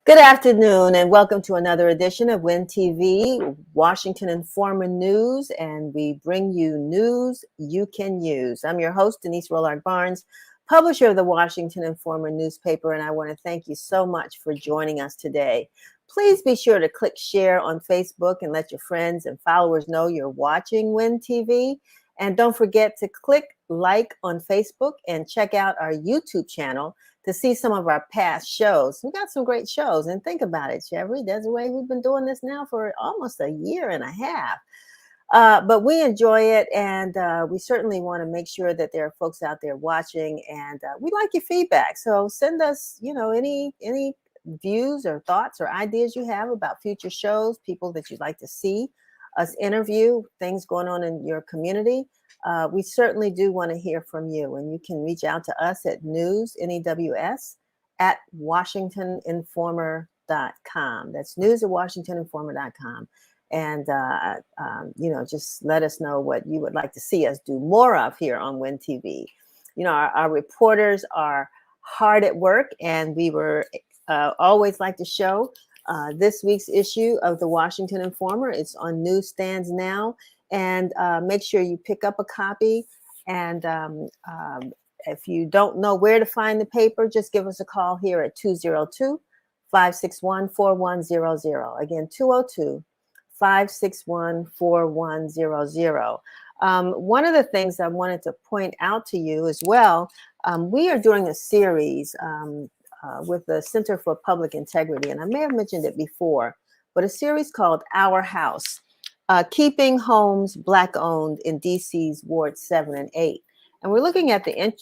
Good afternoon and welcome to another edition of WIN TV, Washington Informer News, and we bring you news you can use. I'm your host, Denise Rollard Barnes, publisher of the Washington Informer newspaper, and I want to thank you so much for joining us today. Please be sure to click share on Facebook and let your friends and followers know you're watching WIN TV. And don't forget to click like on Facebook and check out our YouTube channel to see some of our past shows. We got some great shows, and think about it, Chevy, Desiree, we've been doing this now for almost a year and a half. But we enjoy it, and we certainly want to make sure that there are folks out there watching, and we like your feedback. So send us, any views or thoughts or ideas you have about future shows, people that you'd like to see us interview, things going on in your community. We certainly do want to hear from you, and you can reach out to us at news, at washingtoninformer.com. That's news at washingtoninformer.com. And, just let us know what you would like to see us do more of here on WIN TV. Our reporters are hard at work, and we were always like to show this week's issue of the Washington Informer. It's on newsstands now. And make sure you pick up a copy. And if you don't know where to find the paper, just give us a call here at 202-561-4100. Again, 202-561-4100. One of the things I wanted to point out to you as well, we are doing a series with the Center for Public Integrity, and I may have mentioned it before, but a series called Our House. Keeping Homes Black-Owned in DC's Ward 7 and 8. And we're looking at the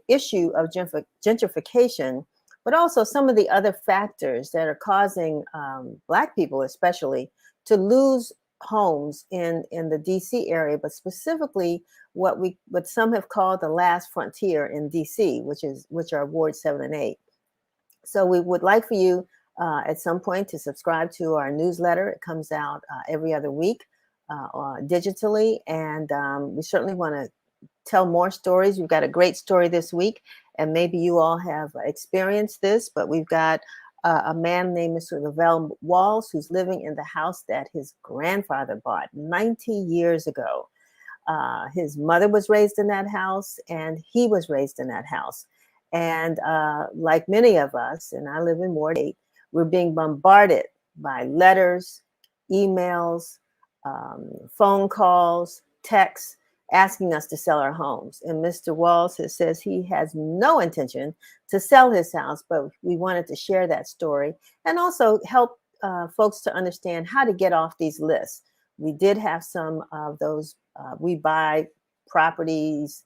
issue of gentrification, but also some of the other factors that are causing Black people especially to lose homes in the DC area, but specifically what some have called the last frontier in DC, which are Ward 7 and 8. So we would like for you at some point to subscribe to our newsletter. It comes out every other week. Digitally, and we certainly want to tell more stories. We've got a great story this week, and maybe you all have experienced this, but we've got a man named Mr. Lavelle Walls who's living in the house that his grandfather bought 90 years ago. His mother was raised in that house, and he was raised in that house. And like many of us, and I live in Ward 8, we're being bombarded by letters, emails, phone calls, texts, asking us to sell our homes. And Mr. Walls says he has no intention to sell his house, but we wanted to share that story and also help folks to understand how to get off these lists. We did have some of those, we buy properties,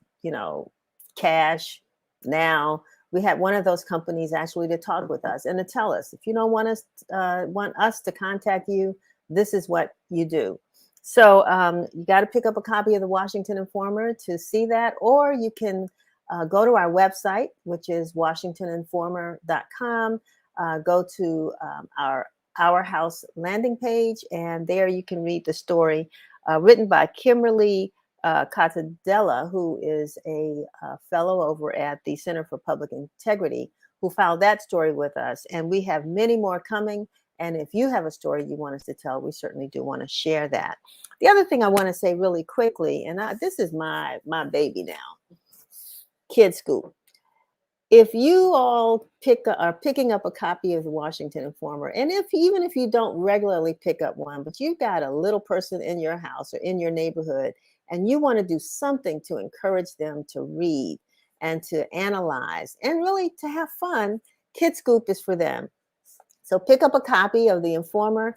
cash now. We had one of those companies actually to talk with us and to tell us, if you don't want us to contact you, this is what you do. So you got to pick up a copy of the Washington Informer to see that, or you can go to our website, which is washingtoninformer.com. Go to our house landing page, and there you can read the story written by Kimberly Catadella, who is a fellow over at the Center for Public Integrity, who filed that story with us. And we have many more coming. And if you have a story you want us to tell, we certainly do want to share that. The other thing I want to say really quickly, and this is my baby now, KidScoop. If you all are picking up a copy of the Washington Informer, and even if you don't regularly pick up one, but you've got a little person in your house or in your neighborhood, and you want to do something to encourage them to read and to analyze and really to have fun, KidScoop is for them. So pick up a copy of the Informer.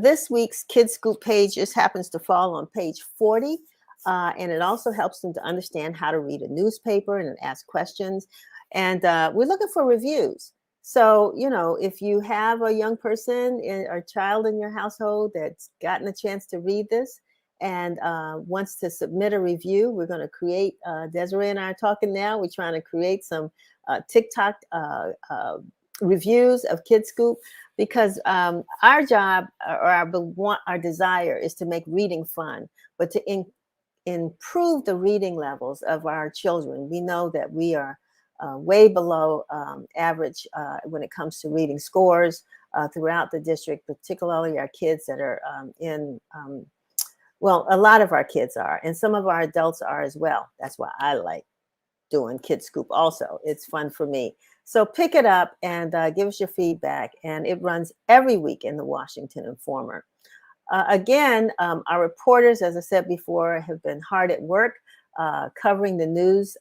This week's KidScoop page just happens to fall on page 40. And it also helps them to understand how to read a newspaper and ask questions. And we're looking for reviews. So, if you have a young person or child in your household that's gotten a chance to read this and wants to submit a review, we're going to create, Desiree and I are talking now, we're trying to create some TikTok reviews of KidScoop, because our job or our desire is to make reading fun, but to improve the reading levels of our children. We know that we are way below average when it comes to reading scores. throughout the district, particularly our kids that are well, a lot of our kids are, and some of our adults are as well. That's why I like doing Kid Scoop also. It's fun for me. So pick it up and give us your feedback. And it runs every week in the Washington Informer. Again, our reporters, as I said before, have been hard at work covering the news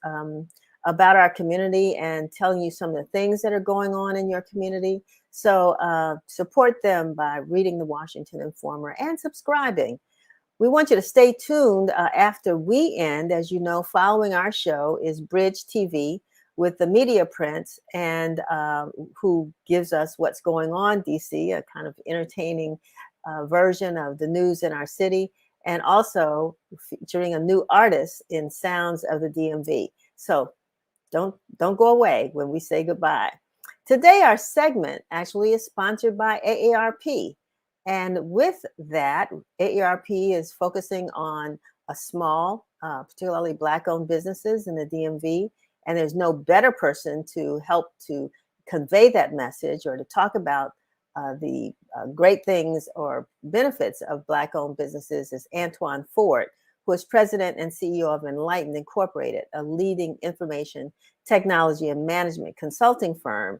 about our community and telling you some of the things that are going on in your community. So support them by reading the Washington Informer and subscribing. We want you to stay tuned after we end. As you know, following our show is Bridge TV with the Media Prince, and who gives us what's going on DC, a kind of entertaining version of the news in our city, and also featuring a new artist in Sounds of the DMV. So don't go away when we say goodbye. Today, our segment actually is sponsored by AARP. And with that, AARP is focusing on a small, particularly Black-owned businesses in the DMV. And there's no better person to help to convey that message or to talk about the great things or benefits of Black-owned businesses is Antoine Ford, who is president and CEO of Enlightened Incorporated, a leading information technology and management consulting firm.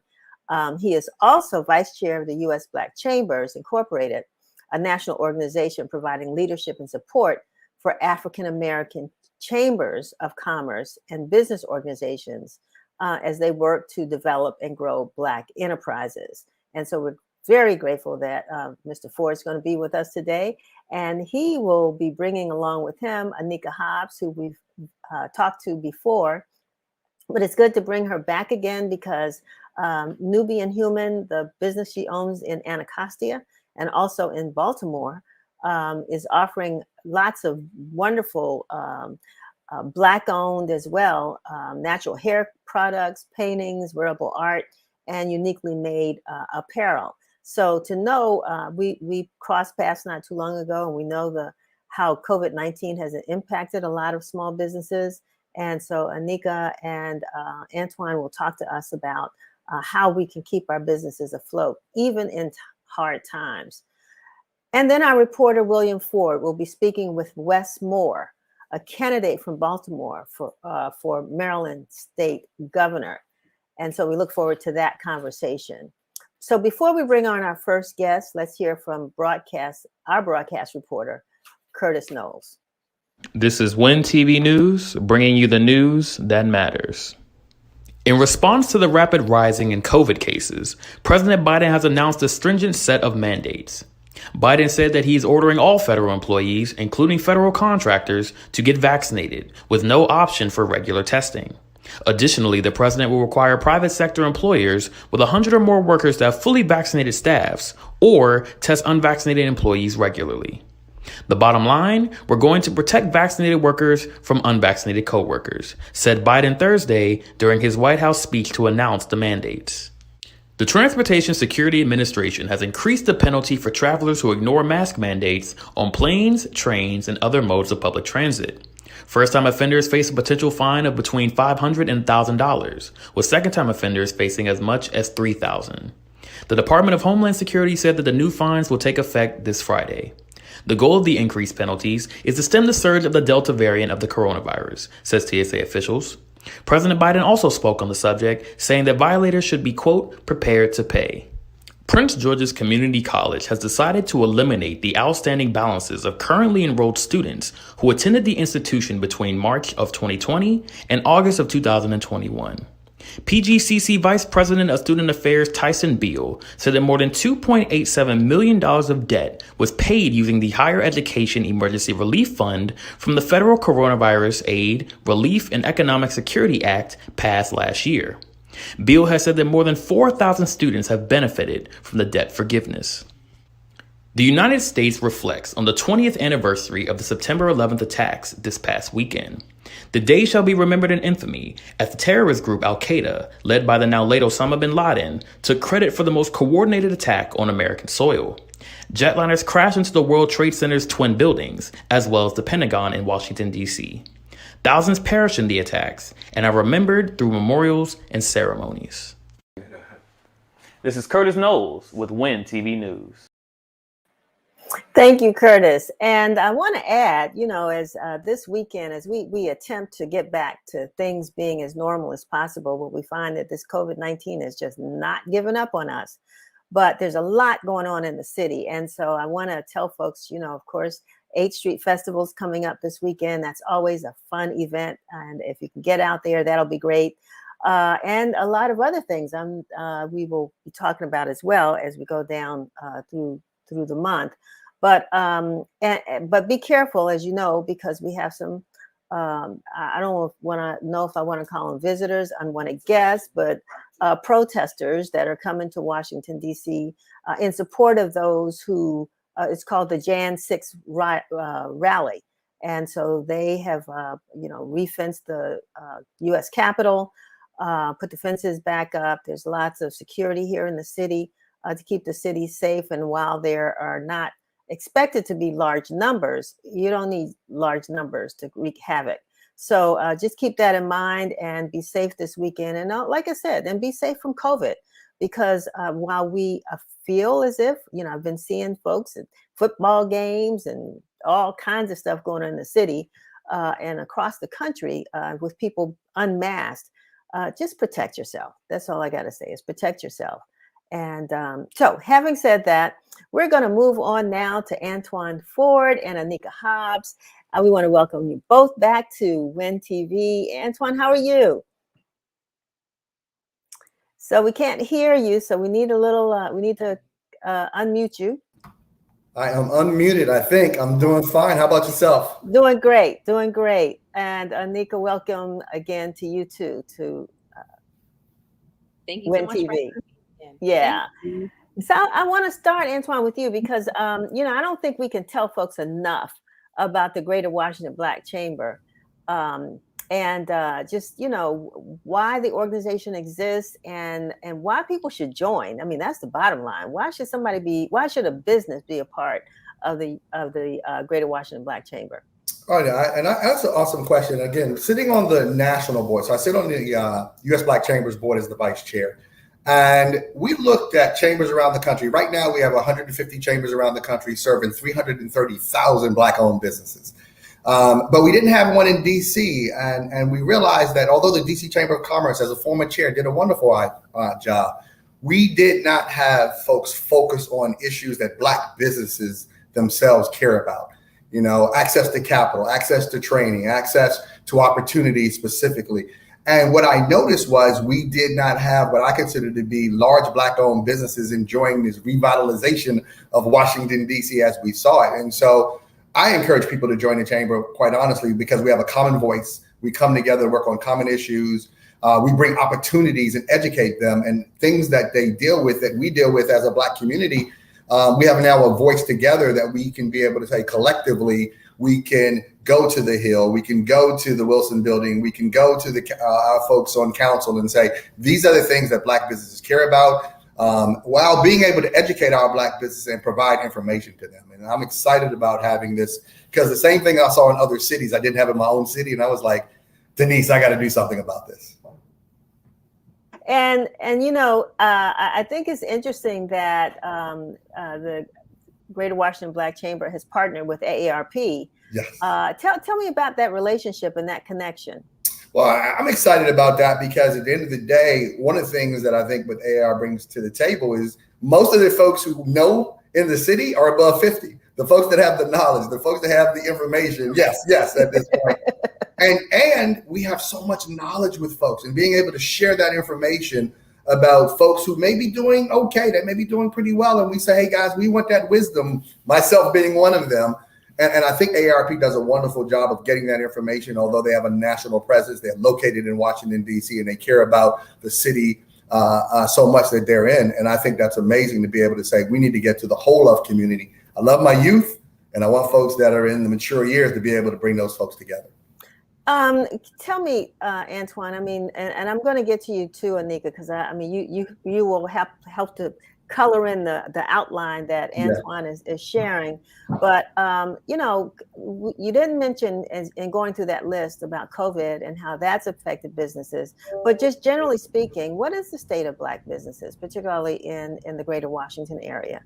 He is also vice chair of the U.S. Black Chambers Incorporated, a national organization providing leadership and support for African American chambers of commerce and business organizations as they work to develop and grow Black enterprises. And so we're very grateful that Mr. Ford is going to be with us today. And he will be bringing along with him Anika Hobbs, who we've talked to before. But it's good to bring her back again because Nubian Human, the business she owns in Anacostia and also in Baltimore, is offering lots of wonderful Black-owned as well, natural hair products, paintings, wearable art, and uniquely made apparel. So to know, we crossed paths not too long ago, and we know how COVID-19 has impacted a lot of small businesses. And so Anika and Antoine will talk to us about how we can keep our businesses afloat, even in hard times. And then our reporter, William Ford, will be speaking with Wes Moore, a candidate from Baltimore for Maryland State Governor. And so we look forward to that conversation. So before we bring on our first guest, let's hear from our broadcast reporter, Curtis Knowles. This is WIN TV News, bringing you the news that matters. In response to the rapid rising in COVID cases, President Biden has announced a stringent set of mandates. Biden said that he is ordering all federal employees, including federal contractors, to get vaccinated, with no option for regular testing. Additionally, the president will require private sector employers with 100 or more workers to have fully vaccinated staffs or test unvaccinated employees regularly. The bottom line, we're going to protect vaccinated workers from unvaccinated coworkers, said Biden Thursday during his White House speech to announce the mandates. The Transportation Security Administration has increased the penalty for travelers who ignore mask mandates on planes, trains, and other modes of public transit. First-time offenders face a potential fine of between $500 and $1,000, with second-time offenders facing as much as $3,000. The Department of Homeland Security said that the new fines will take effect this Friday. The goal of the increased penalties is to stem the surge of the Delta variant of the coronavirus, says TSA officials. President Biden also spoke on the subject, saying that violators should be, quote, prepared to pay. Prince George's Community College has decided to eliminate the outstanding balances of currently enrolled students who attended the institution between March of 2020 and August of 2021. PGCC Vice President of Student Affairs Tyson Beal said that more than $2.87 million of debt was paid using the Higher Education Emergency Relief Fund from the Federal Coronavirus Aid, Relief, and Economic Security Act passed last year. Beal has said that more than 4,000 students have benefited from the debt forgiveness. The United States reflects on the 20th anniversary of the September 11th attacks this past weekend. The day shall be remembered in infamy as the terrorist group Al-Qaeda, led by the now late Osama bin Laden, took credit for the most coordinated attack on American soil. Jetliners crashed into the World Trade Center's twin buildings, as well as the Pentagon in Washington, D.C. Thousands perished in the attacks and are remembered through memorials and ceremonies. This is Curtis Knowles with WIN TV News. Thank you, Curtis. And I want to add, as this weekend, as we attempt to get back to things being as normal as possible, but we find that this COVID-19 is just not giving up on us. But there's a lot going on in the city. And so I want to tell folks, of course, 8th Street Festival's coming up this weekend. That's always a fun event. And if you can get out there, that'll be great. And a lot of other things we will be talking about as well as we go down through the month. But be careful, as you know, because we have some. I don't want to know if I want to call them visitors, unwanted guests, but protesters that are coming to Washington D.C. In support of those who it's called the Jan 6 rally, and so they have refenced the U.S. Capitol, put the fences back up. There's lots of security here in the city to keep the city safe, and while there are not expected to be large numbers, you don't need large numbers to wreak havoc. So just keep that in mind and be safe this weekend. And like I said, and be safe from COVID, because while we feel as if, I've been seeing folks at football games and all kinds of stuff going on in the city and across the country with people unmasked, just protect yourself. That's all I got to say is protect yourself. And so having said that, we're going to move on now to Antoine Ford and Anika Hobbs. We want to welcome you both back to WIN TV. Antoine, how are you? So we can't hear you, so we need we need to unmute you. I am unmuted, I think. I'm doing fine. How about yourself? Doing great, doing great. And Anika, welcome again to you too, to Thank you WIN so much TV. for Yeah. So I want to start, Antoine, with you because, I don't think we can tell folks enough about the Greater Washington Black Chamber and just, why the organization exists and why people should join. I mean, that's the bottom line. Why should a business be a part of the Greater Washington Black Chamber? Oh, yeah, that's an awesome question. Again, sitting on the national board. So I sit on the U.S. Black Chambers board as the vice chair. And we looked at chambers around the country. Right now, we have 150 chambers around the country serving 330,000 Black-owned businesses. But we didn't have one in D.C. And we realized that although the D.C. Chamber of Commerce, as a former chair, did a wonderful job, we did not have folks focus on issues that Black businesses themselves care about. Access to capital, access to training, access to opportunities specifically. And what I noticed was we did not have what I consider to be large Black-owned businesses enjoying this revitalization of Washington, D.C. as we saw it. And so I encourage people to join the chamber, quite honestly, because we have a common voice. We come together, work on common issues. We bring opportunities and educate them and things that they deal with, that we deal with as a Black community. We have now a voice together that we can be able to say collectively, we can go to the Hill, we can go to the Wilson Building, we can go to our folks on council and say, these are the things that Black businesses care about, while being able to educate our Black businesses and provide information to them. And I'm excited about having this because the same thing I saw in other cities, I didn't have in my own city. And I was like, Denise, I got to do something about this. And I think it's interesting that the Greater Washington Black Chamber has partnered with AARP. Yes. Tell me about that relationship and that connection. Well, I'm excited about that because at the end of the day, one of the things that I think what AAR brings to the table is most of the folks who know in the city are above 50. The folks that have the knowledge, the folks that have the information. Yes, at this point. And we have so much knowledge with folks and being able to share that information about folks who may be doing okay, that may be doing pretty well. And we say, hey, guys, we want that wisdom, myself being one of them. And I think AARP does a wonderful job of getting that information, although they have a national presence. They're located in Washington, D.C., and they care about the city so much that they're in. And I think that's amazing to be able to say, we need to get to the whole of community. I love my youth, and I want folks that are in the mature years to be able to bring those folks together. Tell me, Antoine, I mean, and I'm going to get to you too, Anika, because you will help to color in the outline that Antoine is sharing. But, you didn't mention in going through that list about COVID and how that's affected businesses. But just generally speaking, what is the state of Black businesses, particularly in the greater Washington area?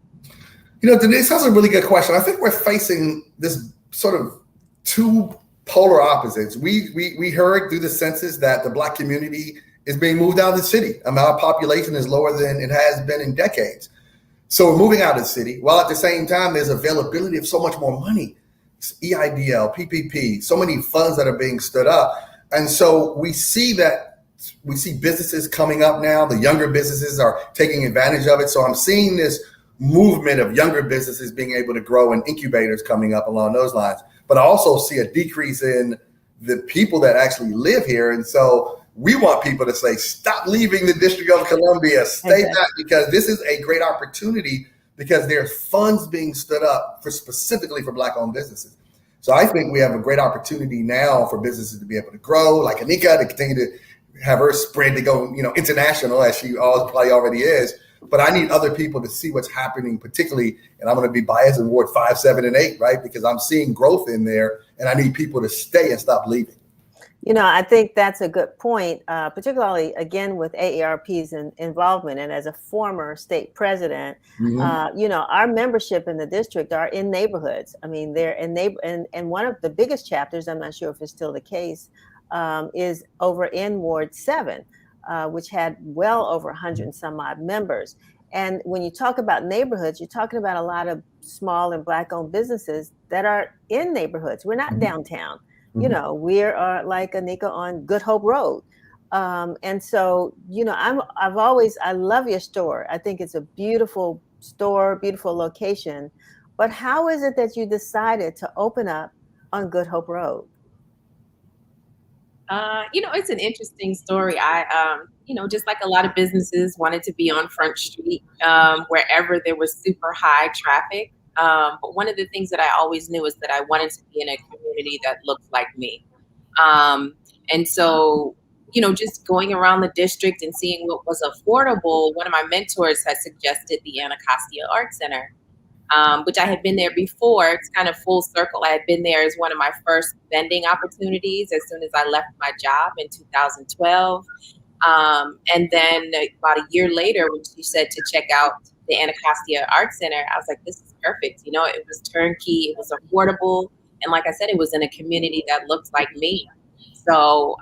Denise, that's a really good question. I think we're facing this sort of two polar opposites. We heard through the census that the Black community is being moved out of the city. I mean, our population is lower than it has been in decades. So we're moving out of the city, while at the same time, there's availability of so much more money. It's EIDL, PPP, so many funds that are being stood up. And so we see businesses coming up now. The younger businesses are taking advantage of it. So I'm seeing this movement of younger businesses being able to grow and incubators coming up along those lines. But I also see a decrease in the people that actually live here. And so we want people to say, stop leaving the District of Columbia, stay back, because this is a great opportunity, because there's funds being stood up specifically for Black-owned businesses. So I think we have a great opportunity now for businesses to be able to grow, like Anika, to continue to have her spread to go, international, as she probably already is. But I need other people to see what's happening, particularly, and I'm going to be biased in Ward 5, 7, and 8, right? Because I'm seeing growth in there, and I need people to stay and stop leaving. I think that's a good point, particularly, again, with AARP's involvement. And as a former state president, our membership in the district are in neighborhoods. I mean, they're in and one of the biggest chapters, I'm not sure if it's still the case, is over in Ward 7, which had well over 100 and some odd members. And when you talk about neighborhoods, you're talking about a lot of small and Black-owned businesses that are in neighborhoods. We're not downtown. We're like Anika on Good Hope Road. And so, I love your store. I think it's a beautiful store, beautiful location. But how is it that you decided to open up on Good Hope Road? It's an interesting story. I, just like a lot of businesses, wanted to be on Front Street, wherever there was super high traffic. But one of the things that I always knew is that I wanted to be in a community that looked like me. And so, just going around the district and seeing what was affordable, one of my mentors had suggested the Anacostia Art Center, which I had been there before. It's kind of full circle. I had been there as one of my first vending opportunities as soon as I left my job in 2012. And then about a year later, when she said to check out the Anacostia Art Center, I was like, this is perfect. It was turnkey, it was affordable. And like I said, it was in a community that looked like me. So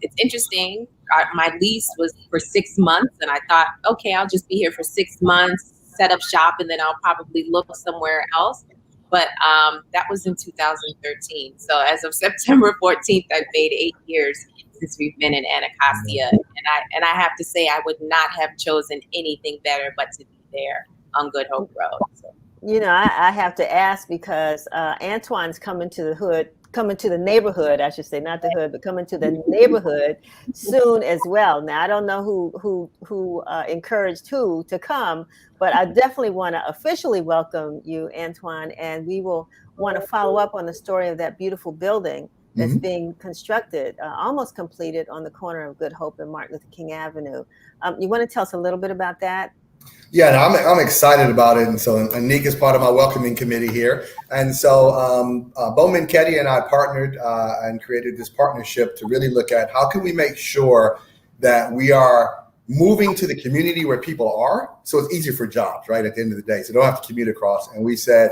it's interesting. My lease was for 6 months, and I thought, okay, I'll just be here for 6 months, set up shop, and then I'll probably look somewhere else. But that was in 2013. So as of September 14th, I've made 8 years since we've been in Anacostia. And I have to say, I would not have chosen anything better but to be there on Good Hope Road. So. I have to ask, because Antoine's coming to the neighborhood, I should say, not the hood, but coming to the neighborhood soon as well. Now, I don't know who encouraged who to come, but I definitely want to officially welcome you, Antoine, and we will want to follow up on the story of that beautiful building that's being constructed, almost completed, on the corner of Good Hope and Martin Luther King Avenue. You want to tell us a little bit about that? Yeah, no, I'm excited about it. And so Anika is part of my welcoming committee here. And so Bowman Ketty and I partnered and created this partnership to really look at how can we make sure that we are moving to the community where people are, so it's easier for jobs, right, at the end of the day, so they don't have to commute across. And we said,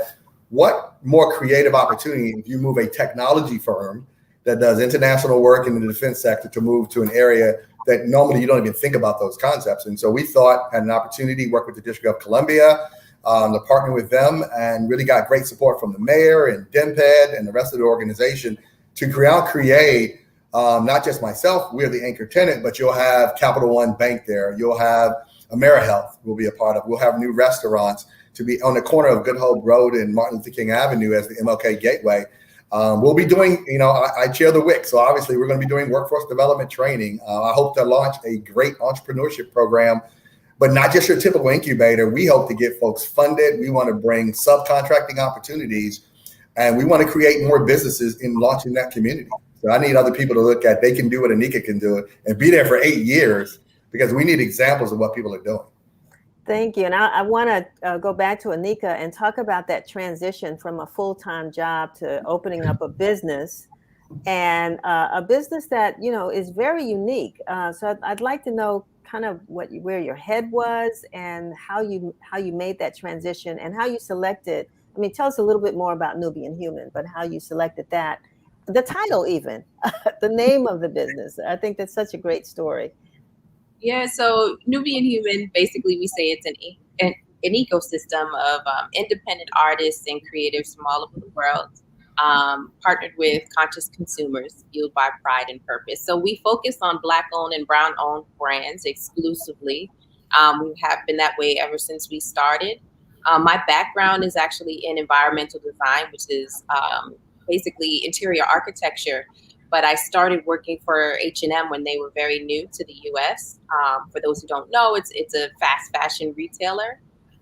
what more creative opportunity if you move a technology firm that does international work in the defense sector to move to an area that normally you don't even think about those concepts. And so we thought, had an opportunity to work with the District of Columbia, to partner with them, and really got great support from the mayor and DMPED and the rest of the organization to create not just myself, we're the anchor tenant, but you'll have Capital One Bank there. You'll have AmeriHealth will be a part of. We'll have new restaurants to be on the corner of Good Hope Road and Martin Luther King Avenue as the MLK Gateway. We'll be doing, I chair the WIC, so obviously we're going to be doing workforce development training. I hope to launch a great entrepreneurship program, but not just your typical incubator. We hope to get folks funded. We want to bring subcontracting opportunities, and we want to create more businesses in launching that community. So I need other people to look at, they can do it, Anika can do it, and be there for 8 years, because we need examples of what people are doing. Thank you. And I want to go back to Anika and talk about that transition from a full-time job to opening up a business, and a business that, is very unique. So I'd like to know kind of where your head was, and how you made that transition, and how you selected. I mean, tell us a little bit more about Nubian Human, but how you selected that, the title even, the name of the business. I think that's such a great story. Yeah, so Nubian Human, basically, we say it's an ecosystem of independent artists and creatives from all over the world, partnered with conscious consumers fueled by pride and purpose. So we focus on Black-owned and Brown-owned brands exclusively. We have been that way ever since we started. My background is actually in environmental design, which is basically interior architecture. But I started working for H&M when they were very new to the U.S. For those who don't know, it's a fast fashion retailer.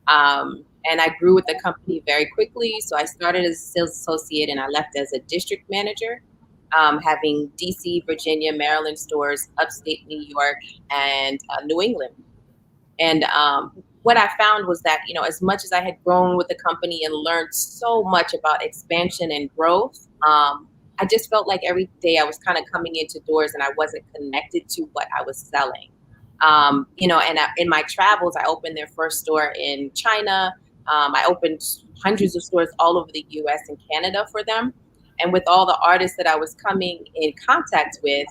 And I grew with the company very quickly. So I started as a sales associate and I left as a district manager, having DC, Virginia, Maryland stores, upstate New York, and New England. And what I found was that, as much as I had grown with the company and learned so much about expansion and growth, I just felt like every day I was kind of coming into doors and I wasn't connected to what I was selling. And in my travels, I opened their first store in China. I opened hundreds of stores all over the US and Canada for them. And with all the artists that I was coming in contact with,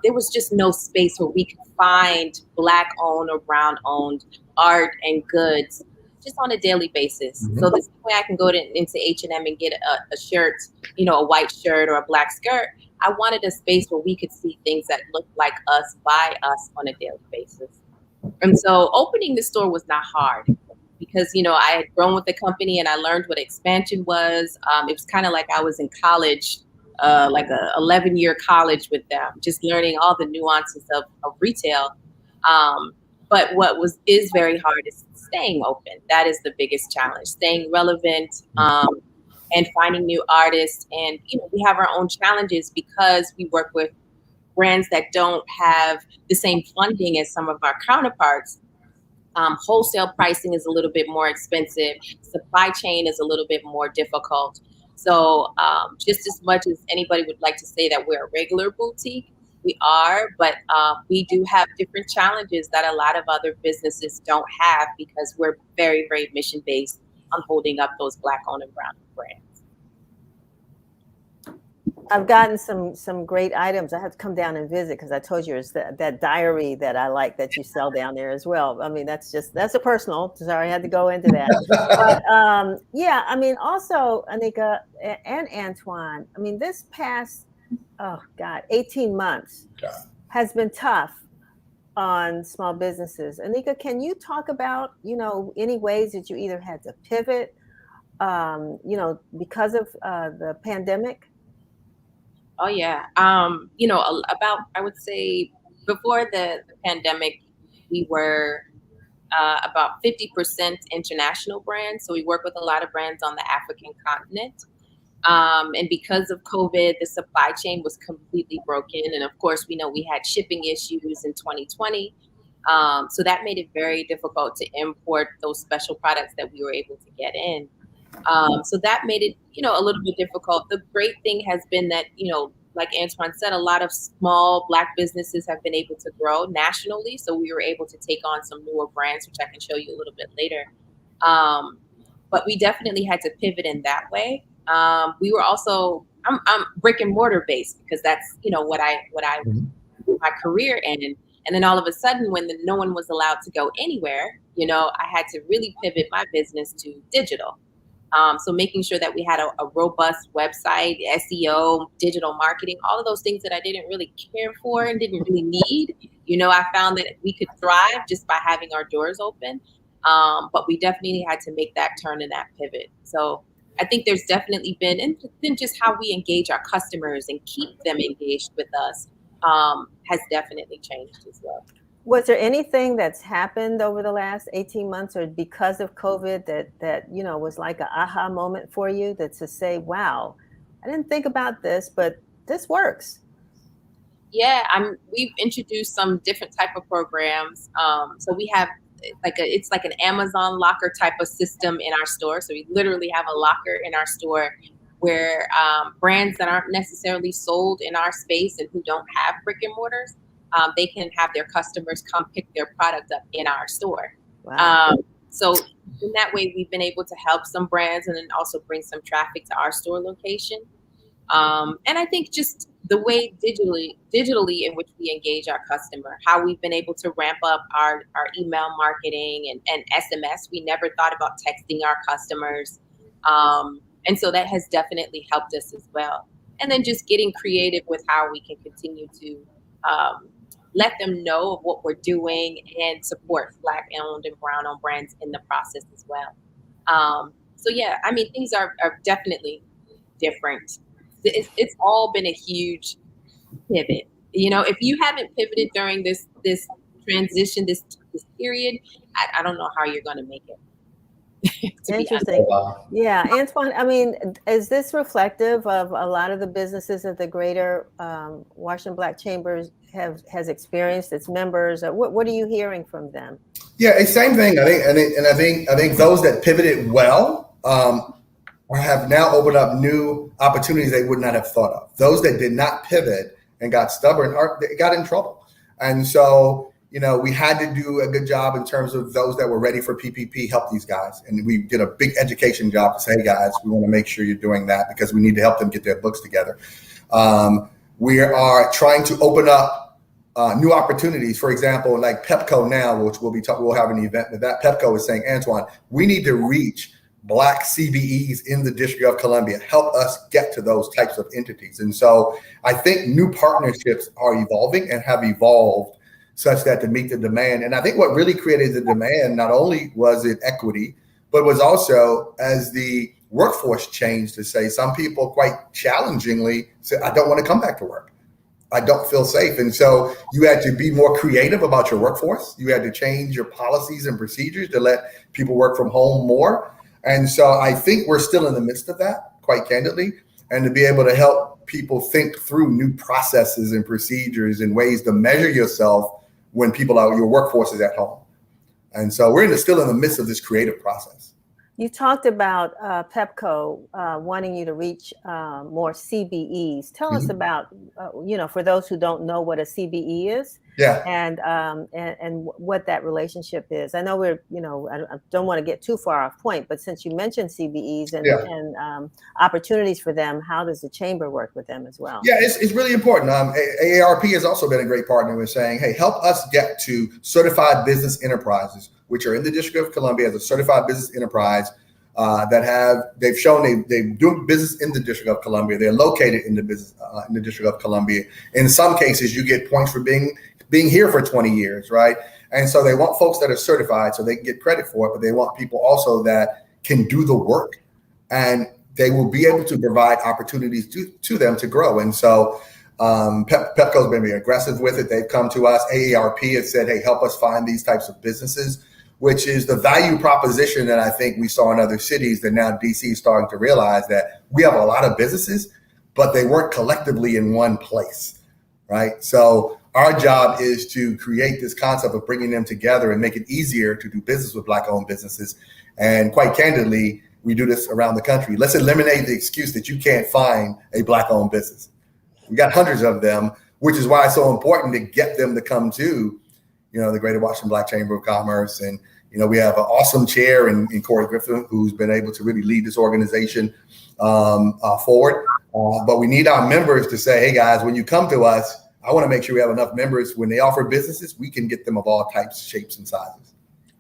there was just no space where we could find Black-owned or Brown-owned art and goods just on a daily basis. Mm-hmm. So this way I can go into H&M and get a shirt, a white shirt or a black skirt. I wanted a space where we could see things that looked like us, by us on a daily basis. And so opening the store was not hard because, I had grown with the company and I learned what expansion was. It was kind of like I was in college, like a 11-year college with them, just learning all the nuances of retail. But what is very hard is staying open. That is the biggest challenge, staying relevant, and finding new artists. And, we have our own challenges because we work with brands that don't have the same funding as some of our counterparts. Wholesale pricing is a little bit more expensive. Supply chain is a little bit more difficult. So just as much as anybody would like to say that we're a regular boutique, we are, but we do have different challenges that a lot of other businesses don't have because we're very, very mission-based on holding up those Black-owned and Brown brands. I've gotten some great items. I have to come down and visit because I told you it's that diary that I like that you sell down there as well. I mean, that's a personal. Sorry, I had to go into that. But yeah, I mean, also Anika and Antoine, I mean, this past 18 months has been tough on small businesses. Anika, can you talk about, any ways that you either had to pivot, because of the pandemic? Oh, yeah. About, I would say before the pandemic, we were about 50% international brands. So we work with a lot of brands on the African continent. And because of COVID, the supply chain was completely broken. And of course, we know we had shipping issues in 2020. So that made it very difficult to import those special products that we were able to get in. So that made it, a little bit difficult. The great thing has been that, like Antoine said, a lot of small Black businesses have been able to grow nationally. So we were able to take on some newer brands, which I can show you a little bit later. But we definitely had to pivot in that way. We were also, I'm brick and mortar based because that's, what I my career in. And then all of a sudden, when no one was allowed to go anywhere, I had to really pivot my business to digital. So making sure that we had a robust website, SEO, digital marketing, all of those things that I didn't really care for and didn't really need. I found that we could thrive just by having our doors open. But we definitely had to make that turn and that pivot. So I think there's definitely been, and then just how we engage our customers and keep them engaged with us has definitely changed as well. Was there anything that's happened over the last 18 months or because of COVID that was like an aha moment for you, that to say, wow, I didn't think about this, but this works? Yeah, we've introduced some different type of programs. So we have it's like an Amazon locker type of system in our store. So we literally have a locker in our store where brands that aren't necessarily sold in our space and who don't have brick and mortars, they can have their customers come pick their product up in our store. Wow. So in that way, we've been able to help some brands and then also bring some traffic to our store location. And I think just the way digitally in which we engage our customer, how we've been able to ramp up our email marketing and SMS. We never thought about texting our customers. And so that has definitely helped us as well. And then just getting creative with how we can continue to let them know of what we're doing and support Black-owned and Brown-owned brands in the process as well. So yeah, I mean, things are definitely different. It's all been a huge pivot. You know, if you haven't pivoted during this transition, this period, I don't know how you're going to make it. Interesting. Yeah, Antoine, I mean, is this reflective of a lot of the businesses that the Greater Washington Black Chambers has experienced, its members? What are you hearing from them? Yeah, it's same thing. I think those that pivoted well have now opened up new opportunities they would not have thought of. Those that did not pivot and got stubborn got in trouble. And so, you know, we had to do a good job in terms of those that were ready for PPP, help these guys. And we did a big education job to say, hey guys, we want to make sure you're doing that because we need to help them get their books together. We are trying to open up new opportunities. For example, like Pepco now, which we'll have an event with that. Pepco is saying, Antoine, we need to reach Black CBEs in the District of Columbia. Help us get to those types of entities. And so I think new partnerships are evolving and have evolved such that to meet the demand. And I think what really created the demand, not only was it equity, but was also as the workforce changed to say some people quite challengingly said, I don't want to come back to work. I don't feel safe. And so you had to be more creative about your workforce. You had to change your policies and procedures to let people work from home more. And so I think we're still in the midst of that, quite candidly, and to be able to help people think through new processes and procedures and ways to measure yourself when your workforce is at home. And so we're still in the midst of this creative process. You talked about Pepco wanting you to reach more CBEs. Tell us about, for those who don't know what a CBE is, and what that relationship is. I know I don't want to get too far off point, but since you mentioned CBEs and opportunities for them, how does the chamber work with them as well? Yeah, it's really important. AARP has also been a great partner with saying, hey, help us get to certified business enterprises, which are in the District of Columbia as a certified business enterprise they've shown they do business in the District of Columbia. They're located in the District of Columbia. In some cases, you get points for being here for 20 years, right? And so they want folks that are certified so they can get credit for it, but they want people also that can do the work, and they will be able to provide opportunities to them to grow. And so Pepco's been very aggressive with it. They've come to us. AARP has said, hey, help us find these types of businesses, which is the value proposition that I think we saw in other cities that now DC is starting to realize that we have a lot of businesses, but they weren't collectively in one place, right? So our job is to create this concept of bringing them together and make it easier to do business with Black-owned businesses. And quite candidly, we do this around the country. Let's eliminate the excuse that you can't find a Black-owned business. We got hundreds of them, which is why it's so important to get them to come to the Greater Washington Black Chamber of Commerce. And, we have an awesome chair in Corey Griffin, who's been able to really lead this organization forward. But we need our members to say, hey, guys, when you come to us, I want to make sure we have enough members. When they offer businesses, we can get them of all types, shapes, and sizes.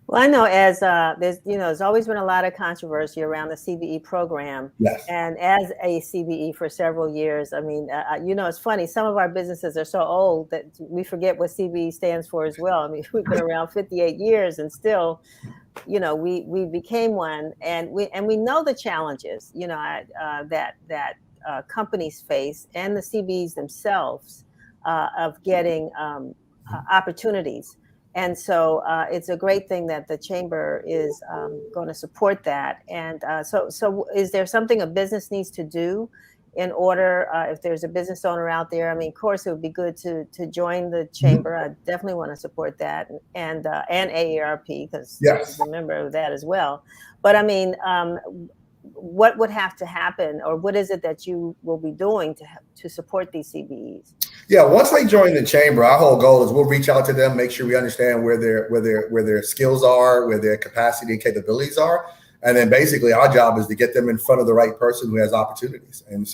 Well, I know as there's always been a lot of controversy around the CBE program. Yes. And as a CBE for several years, I mean, it's funny. Some of our businesses are so old that we forget what CBE stands for as well. I mean, we've been around 58 years and still, we became one, and we know the challenges, that companies face and the CBEs themselves of getting opportunities. And so it's a great thing that the chamber is going to support that. And so is there something a business needs to do in order, if there's a business owner out there, I mean, of course, it would be good to join the chamber. I definitely want to support that, and AARP, because I Yes. was a member of that as well. But I mean, what would have to happen, or what is it that you will be doing to support these CBEs? Yeah, once they join the chamber, our whole goal is we'll reach out to them, make sure we understand where their skills are, where their capacity and capabilities are. And then basically our job is to get them in front of the right person who has opportunities. And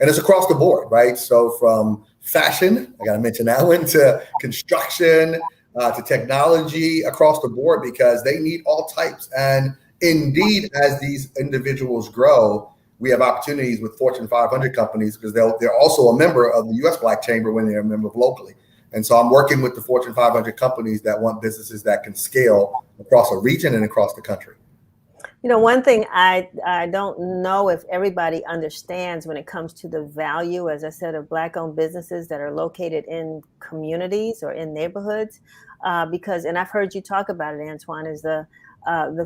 it's across the board, right? So from fashion, I got to mention that one, to construction, to technology, across the board, because they need all types. And indeed, as these individuals grow, we have opportunities with Fortune 500 companies, because they're also a member of the U.S. Black Chamber when they're a member locally. And so I'm working with the Fortune 500 companies that want businesses that can scale across a region and across the country. You know, one thing I don't know if everybody understands when it comes to the value, as I said, of Black-owned businesses that are located in communities or in neighborhoods, because, and I've heard you talk about it, Antoine, is the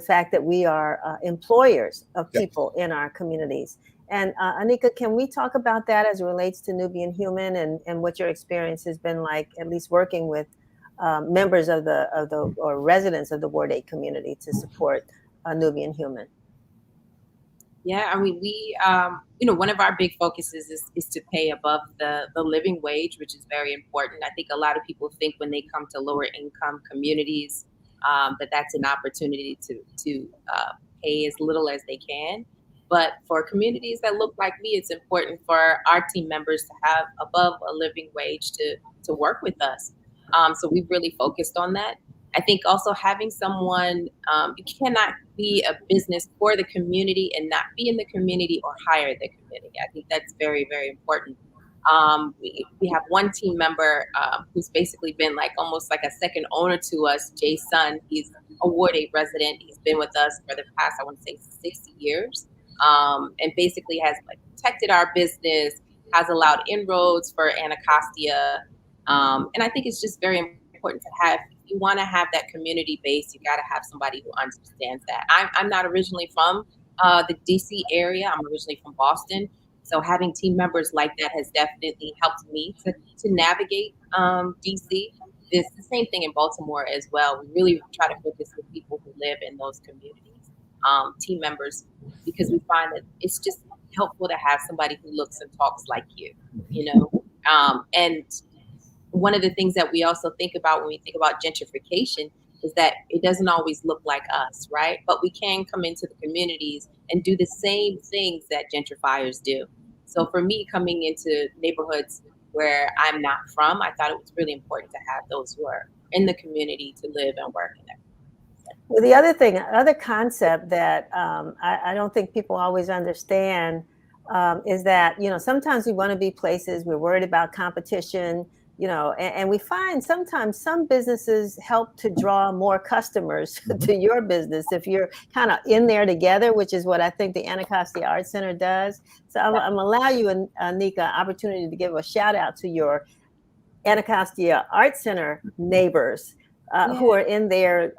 fact that we are employers of people in our communities. And Anika, can we talk about that as it relates to Nubian Human, and what your experience has been like, at least working with members of the or residents of the Ward 8 community to support Nubian Human? Yeah, I mean, we, one of our big focuses is to pay above the living wage, which is very important. I think a lot of people think when they come to lower income communities that's an opportunity to pay as little as they can. But for communities that look like me, it's important for our team members to have above a living wage to work with us. So we've really focused on that. I think also having someone, you cannot be a business for the community and not be in the community or hire the community. I think that's very, very important. We have one team member who's basically been like almost like a second owner to us, Jay Sun. He's a Ward 8 resident. He's been with us for the past, I want to say, 60 years, and basically has like protected our business, has allowed inroads for Anacostia. And I think it's just very important to have, if you want to have that community base, you got to have somebody who understands that. I'm not originally from the DC area. I'm originally from Boston. So having team members like that has definitely helped me to navigate DC. It's the same thing in Baltimore as well. We really try to focus with people who live in those communities, team members, because we find that it's just helpful to have somebody who looks and talks like you, and one of the things that we also think about when we think about gentrification is that it doesn't always look like us, right? But we can come into the communities and do the same things that gentrifiers do. So for me, coming into neighborhoods where I'm not from, I thought it was really important to have those who are in the community to live and work in there. Well, the other concept that I don't think people always understand is that, sometimes we want to be places, we're worried about competition, and we find sometimes some businesses help to draw more customers to your business if you're kind of in there together, which is what I think the Anacostia Art Center does. So I'm allow you, Anika, opportunity to give a shout out to your Anacostia Art Center neighbors who are in there,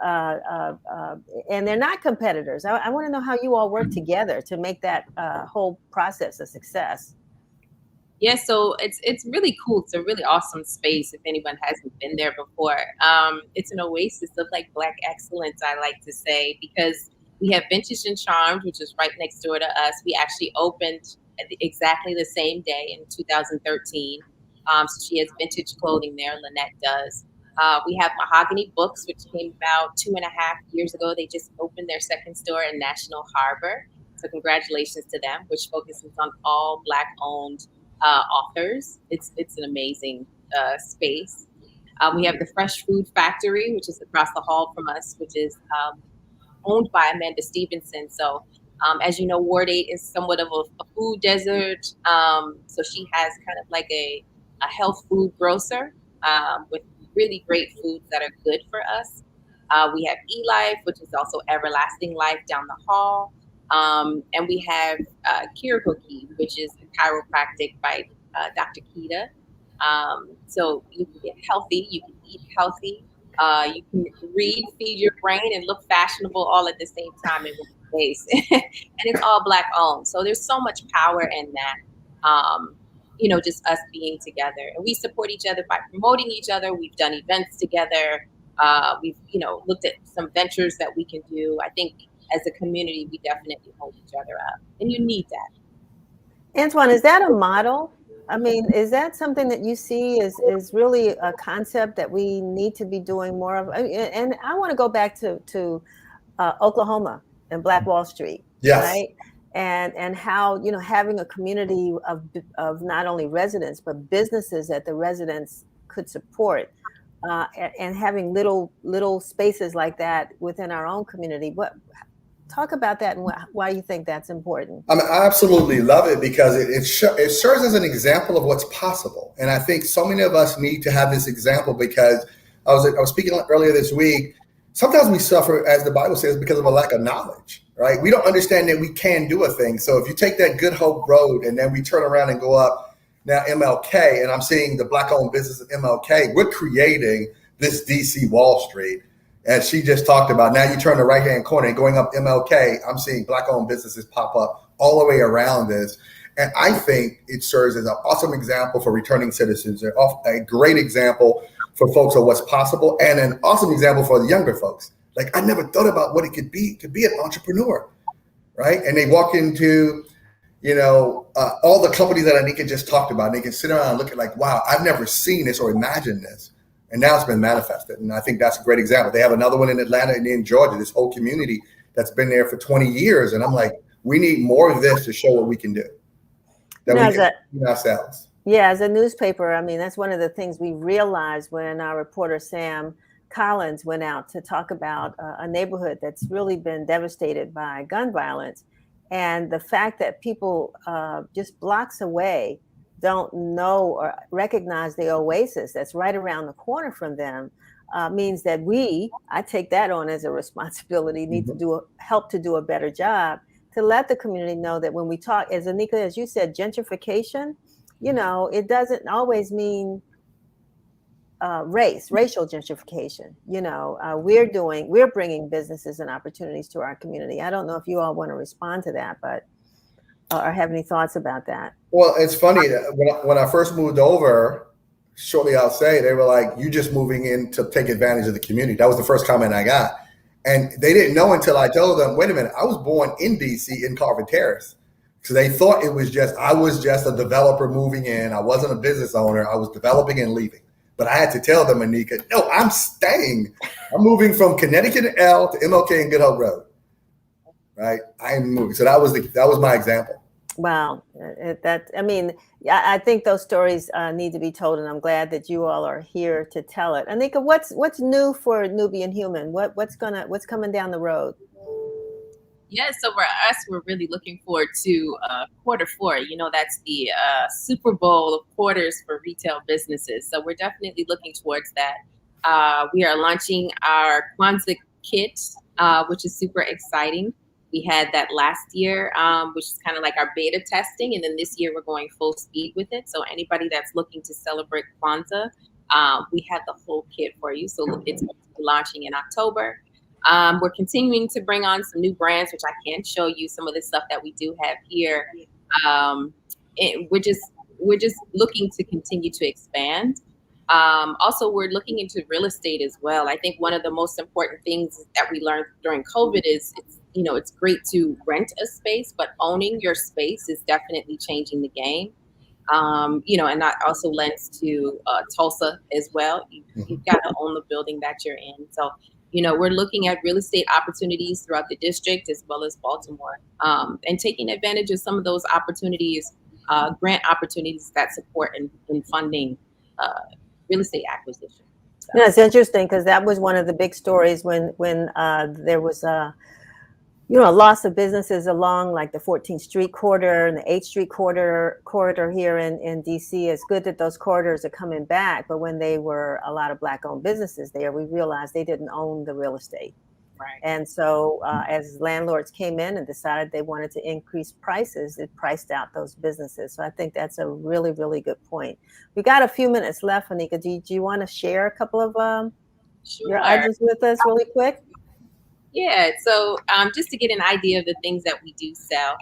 and they're not competitors. I want to know how you all work together to make that whole process a success. Yeah, so it's really cool. It's a really awesome space if anyone hasn't been there before. It's an oasis of like Black excellence, I like to say, because we have Vintage and Charmed, which is right next door to us. We actually opened exactly the same day in 2013. So she has vintage clothing there, Lynette does. We have Mahogany Books, which came about 2.5 years ago. They just opened their second store in National Harbor. So congratulations to them, which focuses on all Black-owned authors. It's an amazing space. We have the Fresh Food Factory, which is across the hall from us, which is owned by Amanda Stevenson. So as you know, Ward 8 is somewhat of a food desert. So she has kind of like a health food grocer with really great foods that are good for us. We have eLife, which is also Everlasting Life down the hall. And we have Kirakoki, which is chiropractic by Dr. Kita. So you can get healthy, you can eat healthy, you can read, feed your brain, and look fashionable all at the same time in one place. And it's all Black owned. So there's so much power in that. just us being together. And we support each other by promoting each other. We've done events together. We've, looked at some ventures that we can do. I think as a community, we definitely hold each other up, and you need that. Antoine, is that a model? I mean, is that something that you see is really a concept that we need to be doing more of? And I want to go back to Oklahoma and Black Wall Street, Yes. right? And how, having a community of not only residents, but businesses that the residents could support, and having little spaces like that within our own community. Talk about that and why you think that's important. I absolutely love it because it serves as an example of what's possible. And I think so many of us need to have this example because I was speaking earlier this week. Sometimes we suffer, as the Bible says, because of a lack of knowledge, right? We don't understand that we can do a thing. So if you take that Good Hope Road and then we turn around and go up now MLK, and I'm seeing the Black-owned business of MLK, we're creating this DC Wall Street. As she just talked about, now you turn the right-hand corner and going up MLK, I'm seeing Black-owned businesses pop up all the way around this. And I think it serves as an awesome example for returning citizens, a great example for folks of what's possible, and an awesome example for the younger folks. Like, I never thought about what it could be to be an entrepreneur, right? And they walk into, all the companies that Anika just talked about, and they can sit around and look at like, wow, I've never seen this or imagined this. And now it's been manifested. And I think that's a great example. They have another one in Atlanta and in Georgia, this whole community that's been there for 20 years. And I'm like, we need more of this to show what we can do. That we can do ourselves. Yeah, as a newspaper, I mean, that's one of the things we realized when our reporter Sam Collins went out to talk about a neighborhood that's really been devastated by gun violence. And the fact that people just blocks away don't know or recognize the oasis that's right around the corner from them means that I take that on as a responsibility, need to help to do a better job to let the community know that when we talk, as Anika, as you said, gentrification, it doesn't always mean racial gentrification. We're bringing businesses and opportunities to our community. I don't know if you all want to respond to that, but or have any thoughts about that. Well, it's funny. When I first moved over, shortly I'll say, they were like, you just moving in to take advantage of the community. That was the first comment I got. And they didn't know until I told them, wait a minute, I was born in DC in Carver Terrace. So they thought I was just a developer moving in. I wasn't a business owner. I was developing and leaving. But I had to tell them, Anika, no, I'm staying. I'm moving from Connecticut L to MLK and Good Hope Road. Right? I am moving. So that was my example. Wow. I think those stories need to be told, and I'm glad that you all are here to tell it. Anika, what's new for Nubian Human? What's coming down the road? Yeah, so for us, we're really looking forward to quarter four. That's the Super Bowl of quarters for retail businesses. So we're definitely looking towards that. We are launching our Kwanzaa kit, which is super exciting. We had that last year, which is kind of like our beta testing. And then this year we're going full speed with it. So anybody that's looking to celebrate Kwanzaa, we have the whole kit for you. So it's going to be launching in October. We're continuing to bring on some new brands, which I can show you some of the stuff that we do have here. We're just looking to continue to expand. Also, we're looking into real estate as well. I think one of the most important things that we learned during COVID is it's great to rent a space, but owning your space is definitely changing the game. And that also lends to Tulsa as well. You've got to own the building that you're in. So, we're looking at real estate opportunities throughout the district as well as Baltimore, and taking advantage of some of those opportunities, grant opportunities that support in funding real estate acquisition. So. Yeah, it's interesting because that was one of the big stories when there was a loss of businesses along like the 14th Street corridor and the 8th Street corridor here in DC. It's good that those corridors are coming back, but when they were a lot of Black-owned businesses there, we realized they didn't own the real estate. Right. And so as landlords came in and decided they wanted to increase prices, it priced out those businesses. So I think that's a really, really good point. We got a few minutes left, Anika. Do you want to share a couple of your items with us really quick? Yeah, so just to get an idea of the things that we do sell.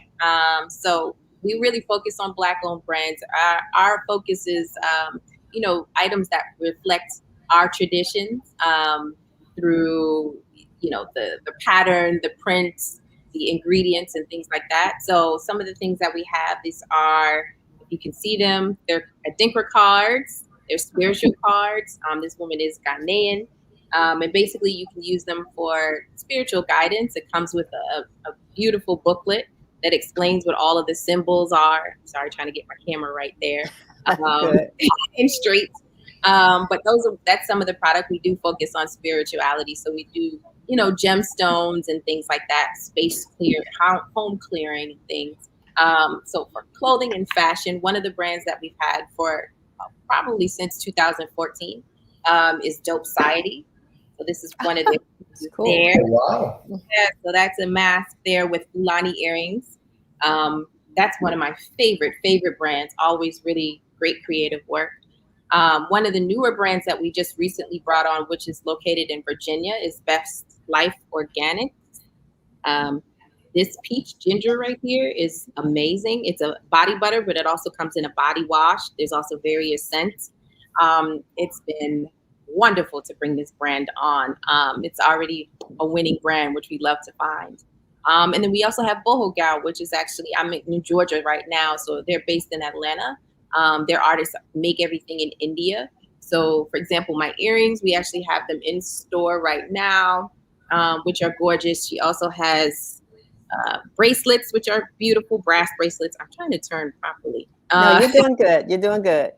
So we really focus on Black-owned brands. Our focus is, items that reflect our traditions through, the pattern, the prints, the ingredients, and things like that. So some of the things that we have, these are, if you can see them, they're Adinkra cards. They're spiritual cards. This woman is Ghanaian. And basically you can use them for spiritual guidance. It comes with a beautiful booklet that explains what all of the symbols are. Sorry, trying to get my camera right there. And straight. But that's some of the product. We do focus on spirituality. So we do, gemstones and things like that, space clear, home clearing and things. So for clothing and fashion, one of the brands that we've had for probably since 2014 is Dope Society. So this is one of the cool. there. Wow. Yeah, so that's a mask there with Fulani earrings. That's one of my favorite brands. Always really great creative work. One of the newer brands that we just recently brought on, which is located in Virginia, is Best Life Organics. This peach ginger right here is amazing. It's a body butter, but it also comes in a body wash. There's also various scents. It's been wonderful to bring this brand on. It's already a winning brand, which we love to find. And then we also have Boho Gal, which is actually, I'm in Georgia right now, so they're based in Atlanta. Their artists make everything in India. So, for example, my earrings, we actually have them in store right now, which are gorgeous. She also has bracelets, which are beautiful brass bracelets. I'm trying to turn properly. No, you're doing good. You're doing good.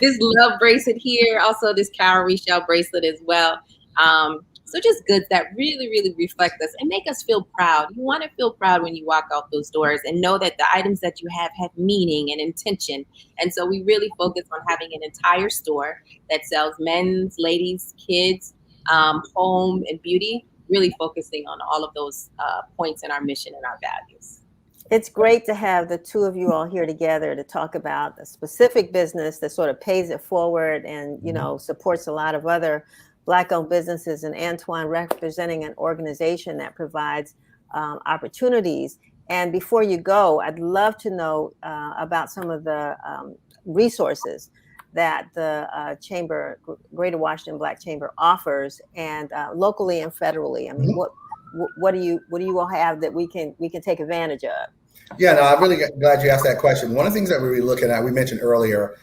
This love bracelet here, also this cowrie shell bracelet as well. So just goods that really, really reflect us and make us feel proud. You want to feel proud when you walk out those doors and know that the items that you have meaning and intention. And so we really focus on having an entire store that sells men's, ladies, kids, home, and beauty, really focusing on all of those points in our mission and our values. It's great to have the two of you all here together to talk about a specific business that sort of pays it forward and, supports a lot of other Black-owned businesses, and Antoine representing an organization that provides opportunities. And before you go, I'd love to know about some of the resources that the Chamber, Greater Washington Black Chamber, offers, and locally and federally. I mean, what do you all have that we can take advantage of? Yeah, no, I'm really glad you asked that question. One of the things that we were looking at, we mentioned earlier,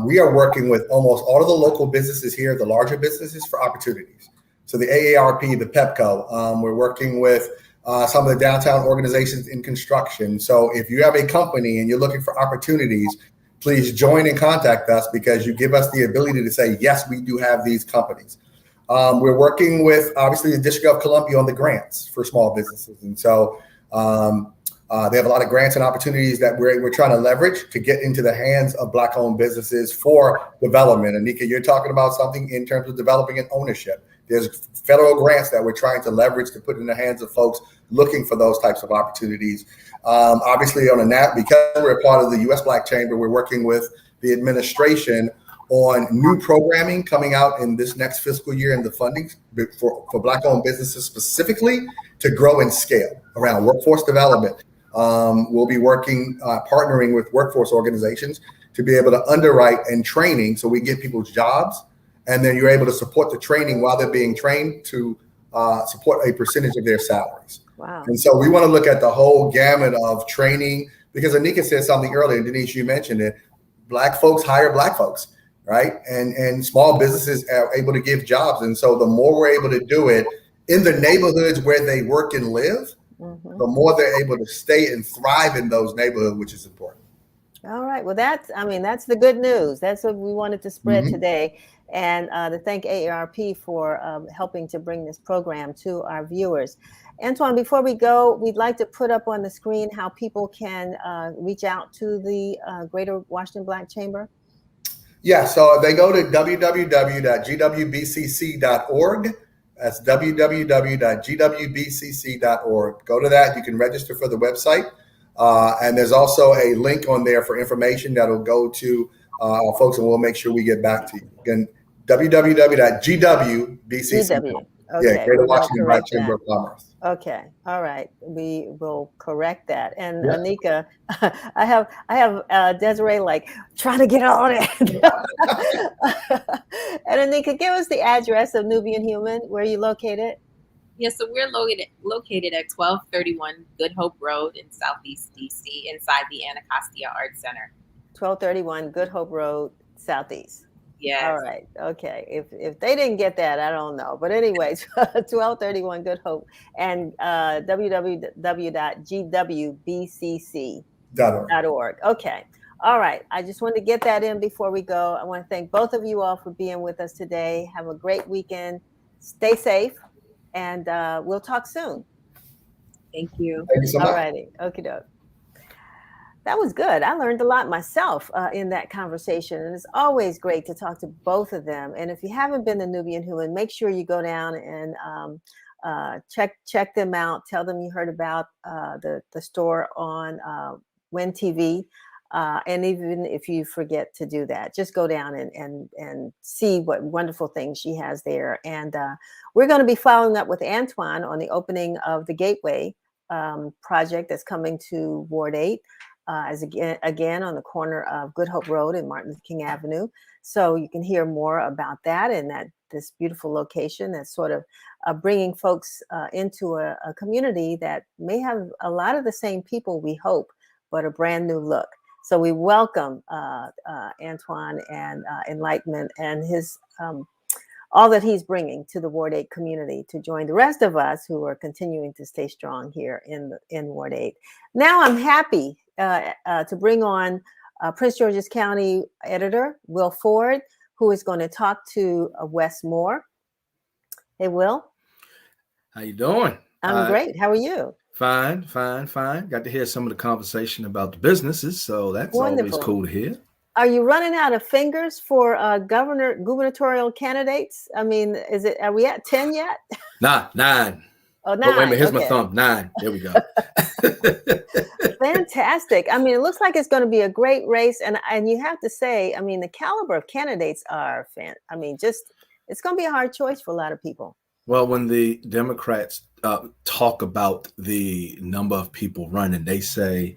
we are working with almost all of the local businesses here, the larger businesses, for opportunities. So the AARP, the PEPCO, we're working with some of the downtown organizations in construction. So if you have a company and you're looking for opportunities, please join and contact us, because you give us the ability to say, yes, we do have these companies. We're working with, obviously, the District of Columbia on the grants for small businesses. And so they have a lot of grants and opportunities that we're trying to leverage to get into the hands of Black-owned businesses for development. Anika, you're talking about something in terms of developing an ownership. There's federal grants that we're trying to leverage to put in the hands of folks looking for those types of opportunities. Obviously, because we're a part of the U.S. Black Chamber, we're working with the administration on new programming coming out in this next fiscal year, and the funding for Black-owned businesses specifically to grow and scale around workforce development. We'll be partnering with workforce organizations to be able to underwrite and training, so we get people's jobs, and then you're able to support the training while they're being trained to support a percentage of their salaries. Wow. And so we want to look at the whole gamut of training, because Anika said something earlier, Denise, you mentioned it, Black folks hire Black folks, right? And small businesses are able to give jobs. And so the more we're able to do it in the neighborhoods where they work and live, the more they're able to stay and thrive in those neighborhoods, which is important. All right. Well, that's the good news. That's what we wanted to spread today. And to thank AARP for helping to bring this program to our viewers. Antoine, before we go, we'd like to put up on the screen how people can reach out to the Greater Washington Black Chamber. Yeah, so they go to www.gwbcc.org. That's www.gwbcc.org. Go to that. You can register for the website. And there's also a link on there for information that'll go to our folks, and we'll make sure we get back to you. Again, www.gwbcc. Okay, Greater we're going to Washington Black correct Chamber that. of Commerce. Okay, all right. We will correct that. And Yeah. Anika, I have Desiree like trying to get on it. And Anika, give us the address of Nubian Human. Where are you located? Yes, so we're located at 1231 Good Hope Road in Southeast DC, inside the Anacostia Art Center. 1231 Good Hope Road, Southeast. Yes. All right. Okay. If they didn't get that, I don't know. But anyways, 1231 Good Hope and www.gwbcc.org. Okay. All right. I just wanted to get that in before we go. I want to thank both of you all for being with us today. Have a great weekend. Stay safe, and we'll talk soon. Thank you. Thank you so much. All righty. Okie doke. That was good. I learned a lot myself in that conversation. And it's always great to talk to both of them. And if you haven't been to Nubian Human, make sure you go down and check them out. Tell them you heard about the store on WIN TV. And even if you forget to do that, just go down and see what wonderful things she has there. And we're going to be following up with Antoine on the opening of the Gateway project that's coming to Ward 8. Again on the corner of Good Hope Road and Martin Luther King Avenue. So you can hear more about that and this beautiful location that's sort of bringing folks into a community that may have a lot of the same people, we hope, but a brand new look. So we welcome Antoine and Enlightenment and his all that he's bringing to the Ward 8 community to join the rest of us who are continuing to stay strong here in Ward 8. Now I'm happy to bring on Prince George's County editor, Will Ford, who is going to talk to Wes Moore. Hey, Will. How you doing? I'm great. How are you? Fine. Got to hear some of the conversation about the businesses, so that's Wonderful. Always cool to hear. Are you running out of fingers for gubernatorial candidates? I mean, are we at 10 yet? Nah, 9. Oh, 9. Wait a minute, here's my thumb. 9. There we go. Fantastic. I mean, it looks like it's going to be a great race. And you have to say, I mean, the caliber of candidates are it's going to be a hard choice for a lot of people. Well, when the Democrats talk about the number of people running, they say,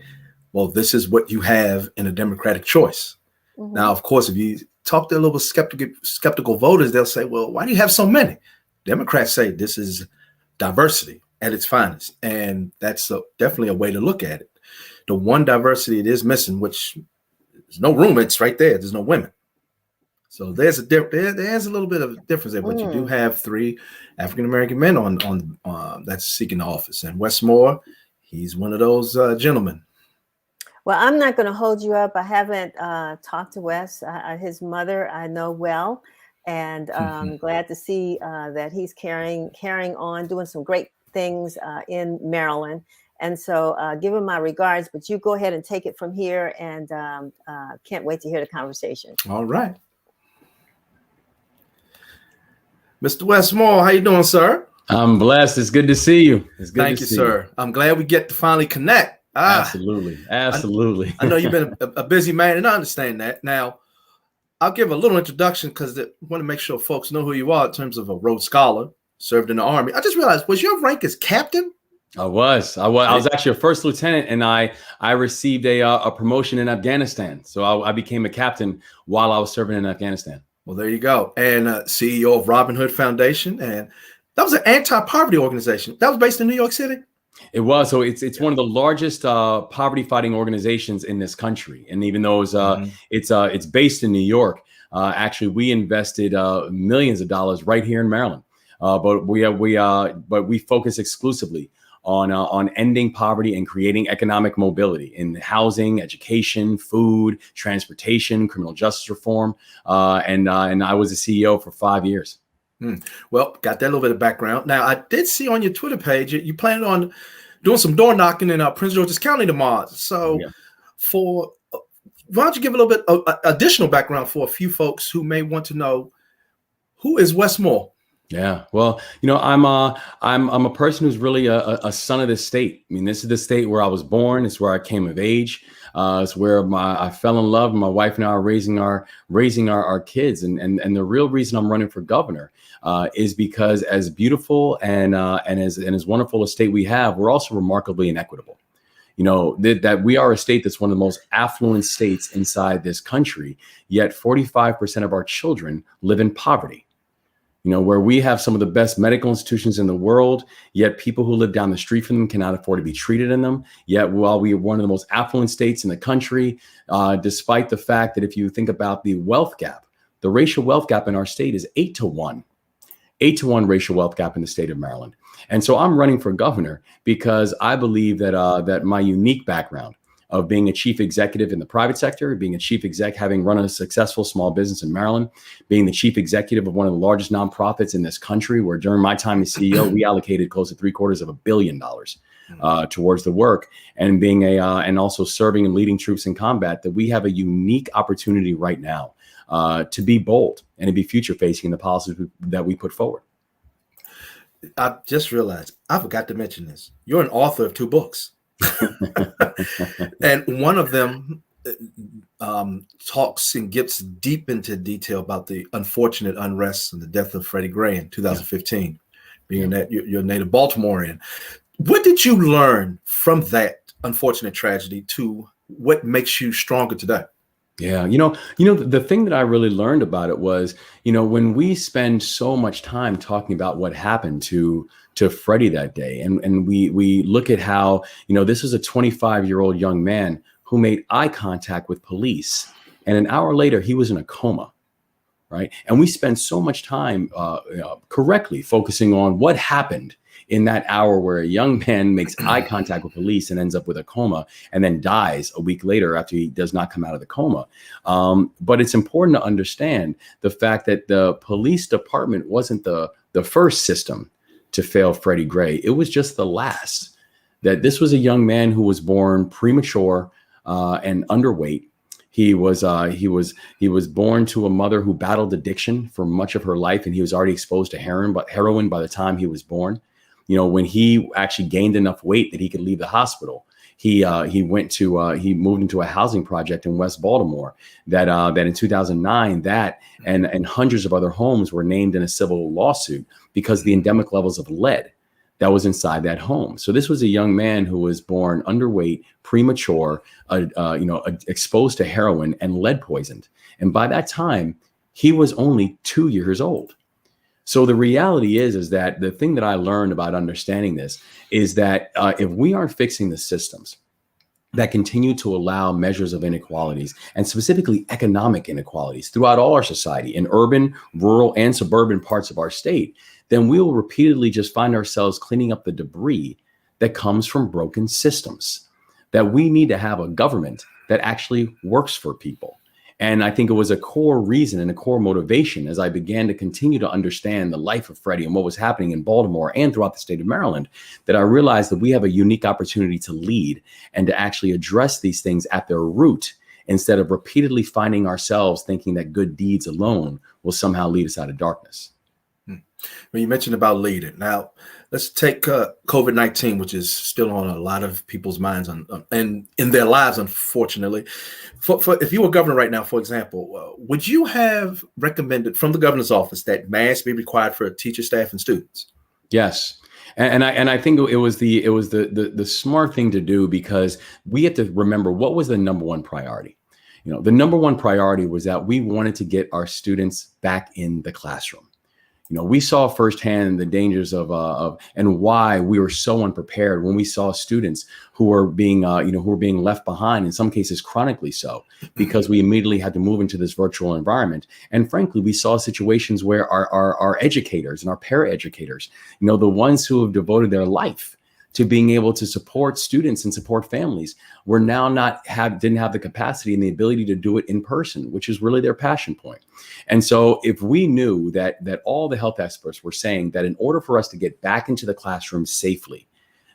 well, this is what you have in a Democratic choice. Mm-hmm. Now, of course, if you talk to a little skeptical voters, they'll say, well, why do you have so many? Democrats say this is diversity at its finest. And that's definitely a way to look at it. The one diversity it is missing, which there's no room, it's right there. There's no women. So there's a little bit of a difference there, but you do have 3 African-American men on that's seeking the office. And Wes Moore, he's one of those gentlemen. Well, I'm not going to hold you up. I haven't talked to Wes. His mother I know well, and I'm glad to see that he's carrying on, doing some great things in Maryland. And so give him my regards, but you go ahead and take it from here, and can't wait to hear the conversation. All right. Mr. Wes Moore, how you doing, sir? I'm blessed. It's good to see you. It's good Thank you, sir. I'm glad we get to finally connect. Absolutely. I know you've been a busy man, and I understand that. Now, I'll give a little introduction because I want to make sure folks know who you are in terms of a Rhodes Scholar, served in the Army. I just realized, was your rank as captain? I was actually a first lieutenant, and I received a promotion in Afghanistan. So I became a captain while I was serving in Afghanistan. Well, there you go. And CEO of Robin Hood Foundation. And that was an anti-poverty organization. That was based in New York City. It was. So it's one of the largest poverty fighting organizations in this country. And even though it's based in New York, actually we invested millions of dollars right here in Maryland. But we focus exclusively on ending poverty and creating economic mobility in housing, education, food, transportation, criminal justice reform. And I was the CEO for 5 years. Well, got that little bit of background. Now, I did see on your Twitter page, you planned on doing some door knocking in Prince George's County tomorrow. So why don't you give a little bit of additional background for a few folks who may want to know, who is Wes Moore? Yeah, well, I'm a person who's really a son of this state. I mean, this is the state where I was born. It's where I came of age. It's where I fell in love. My wife and I are raising our kids, and the real reason I'm running for governor is because as beautiful and as wonderful a state we have, we're also remarkably inequitable. That we are a state that's one of the most affluent states inside this country, yet 45% of our children live in poverty. Where we have some of the best medical institutions in the world, yet people who live down the street from them cannot afford to be treated in them. Yet while we are one of the most affluent states in the country, despite the fact that if you think about the wealth gap, the racial wealth gap in our state is 8-to-1. 8-to-1 racial wealth gap in the state of Maryland. And so I'm running for governor because I believe that my unique background of being a chief executive in the private sector, being a chief exec, having run a successful small business in Maryland, being the chief executive of one of the largest nonprofits in this country, where during my time as CEO, we allocated close to $750 million towards the work, and being and also serving and leading troops in combat, that we have a unique opportunity right now to be bold and to be future facing in the policies that we put forward. I just realized I forgot to mention this. You're an author of 2 books. And one of them talks and gets deep into detail about the unfortunate unrest and the death of Freddie Gray in 2015, being that you're a native Baltimorean. What did you learn from that unfortunate tragedy to what makes you stronger today? Yeah, the thing that I really learned about it was, when we spend so much time talking about what happened to Freddie that day, and we look at how, this is a 25-year-old young man who made eye contact with police, and an hour later he was in a coma, right? And we spend so much time correctly focusing on what happened in that hour where a young man makes eye contact with police and ends up with a coma and then dies a week later after he does not come out of the coma. But it's important to understand the fact that the police department wasn't the first system to fail Freddie Gray. It was just the last. That this was a young man who was born premature and underweight. He was born to a mother who battled addiction for much of her life, and he was already exposed to heroin by the time he was born. When he actually gained enough weight that he could leave the hospital, he moved into a housing project in West Baltimore that in 2009, that and hundreds of other homes were named in a civil lawsuit because of the endemic levels of lead that was inside that home. So this was a young man who was born underweight, premature, exposed to heroin and lead poisoned. And by that time, he was only 2 years old. So the reality is that the thing that I learned about understanding this is that if we aren't fixing the systems that continue to allow measures of inequalities, and specifically economic inequalities throughout all our society, in urban, rural, and suburban parts of our state, then we will repeatedly just find ourselves cleaning up the debris that comes from broken systems. That we need to have a government that actually works for people. And I think it was a core reason and a core motivation as I began to continue to understand the life of Freddie and what was happening in Baltimore and throughout the state of Maryland, that I realized that we have a unique opportunity to lead and to actually address these things at their root, instead of repeatedly finding ourselves thinking that good deeds alone will somehow lead us out of darkness. When you mentioned about leading, now let's take COVID-19, which is still on a lot of people's minds and in their lives, unfortunately. For if you were governor right now, for example, would you have recommended from the governor's office that masks be required for teacher, staff, and students? Yes. And I think it was the smart thing to do, because we have to remember what was the number one priority. The number one priority was that we wanted to get our students back in the classroom. We saw firsthand the dangers of and why we were so unprepared when we saw students who were being left behind, in some cases chronically so, because we immediately had to move into this virtual environment. And frankly, we saw situations where our educators and our paraeducators, the ones who have devoted their life to being able to support students and support families, were now didn't have the capacity and the ability to do it in person, which is really their passion point. And so if we knew that all the health experts were saying that in order for us to get back into the classroom safely,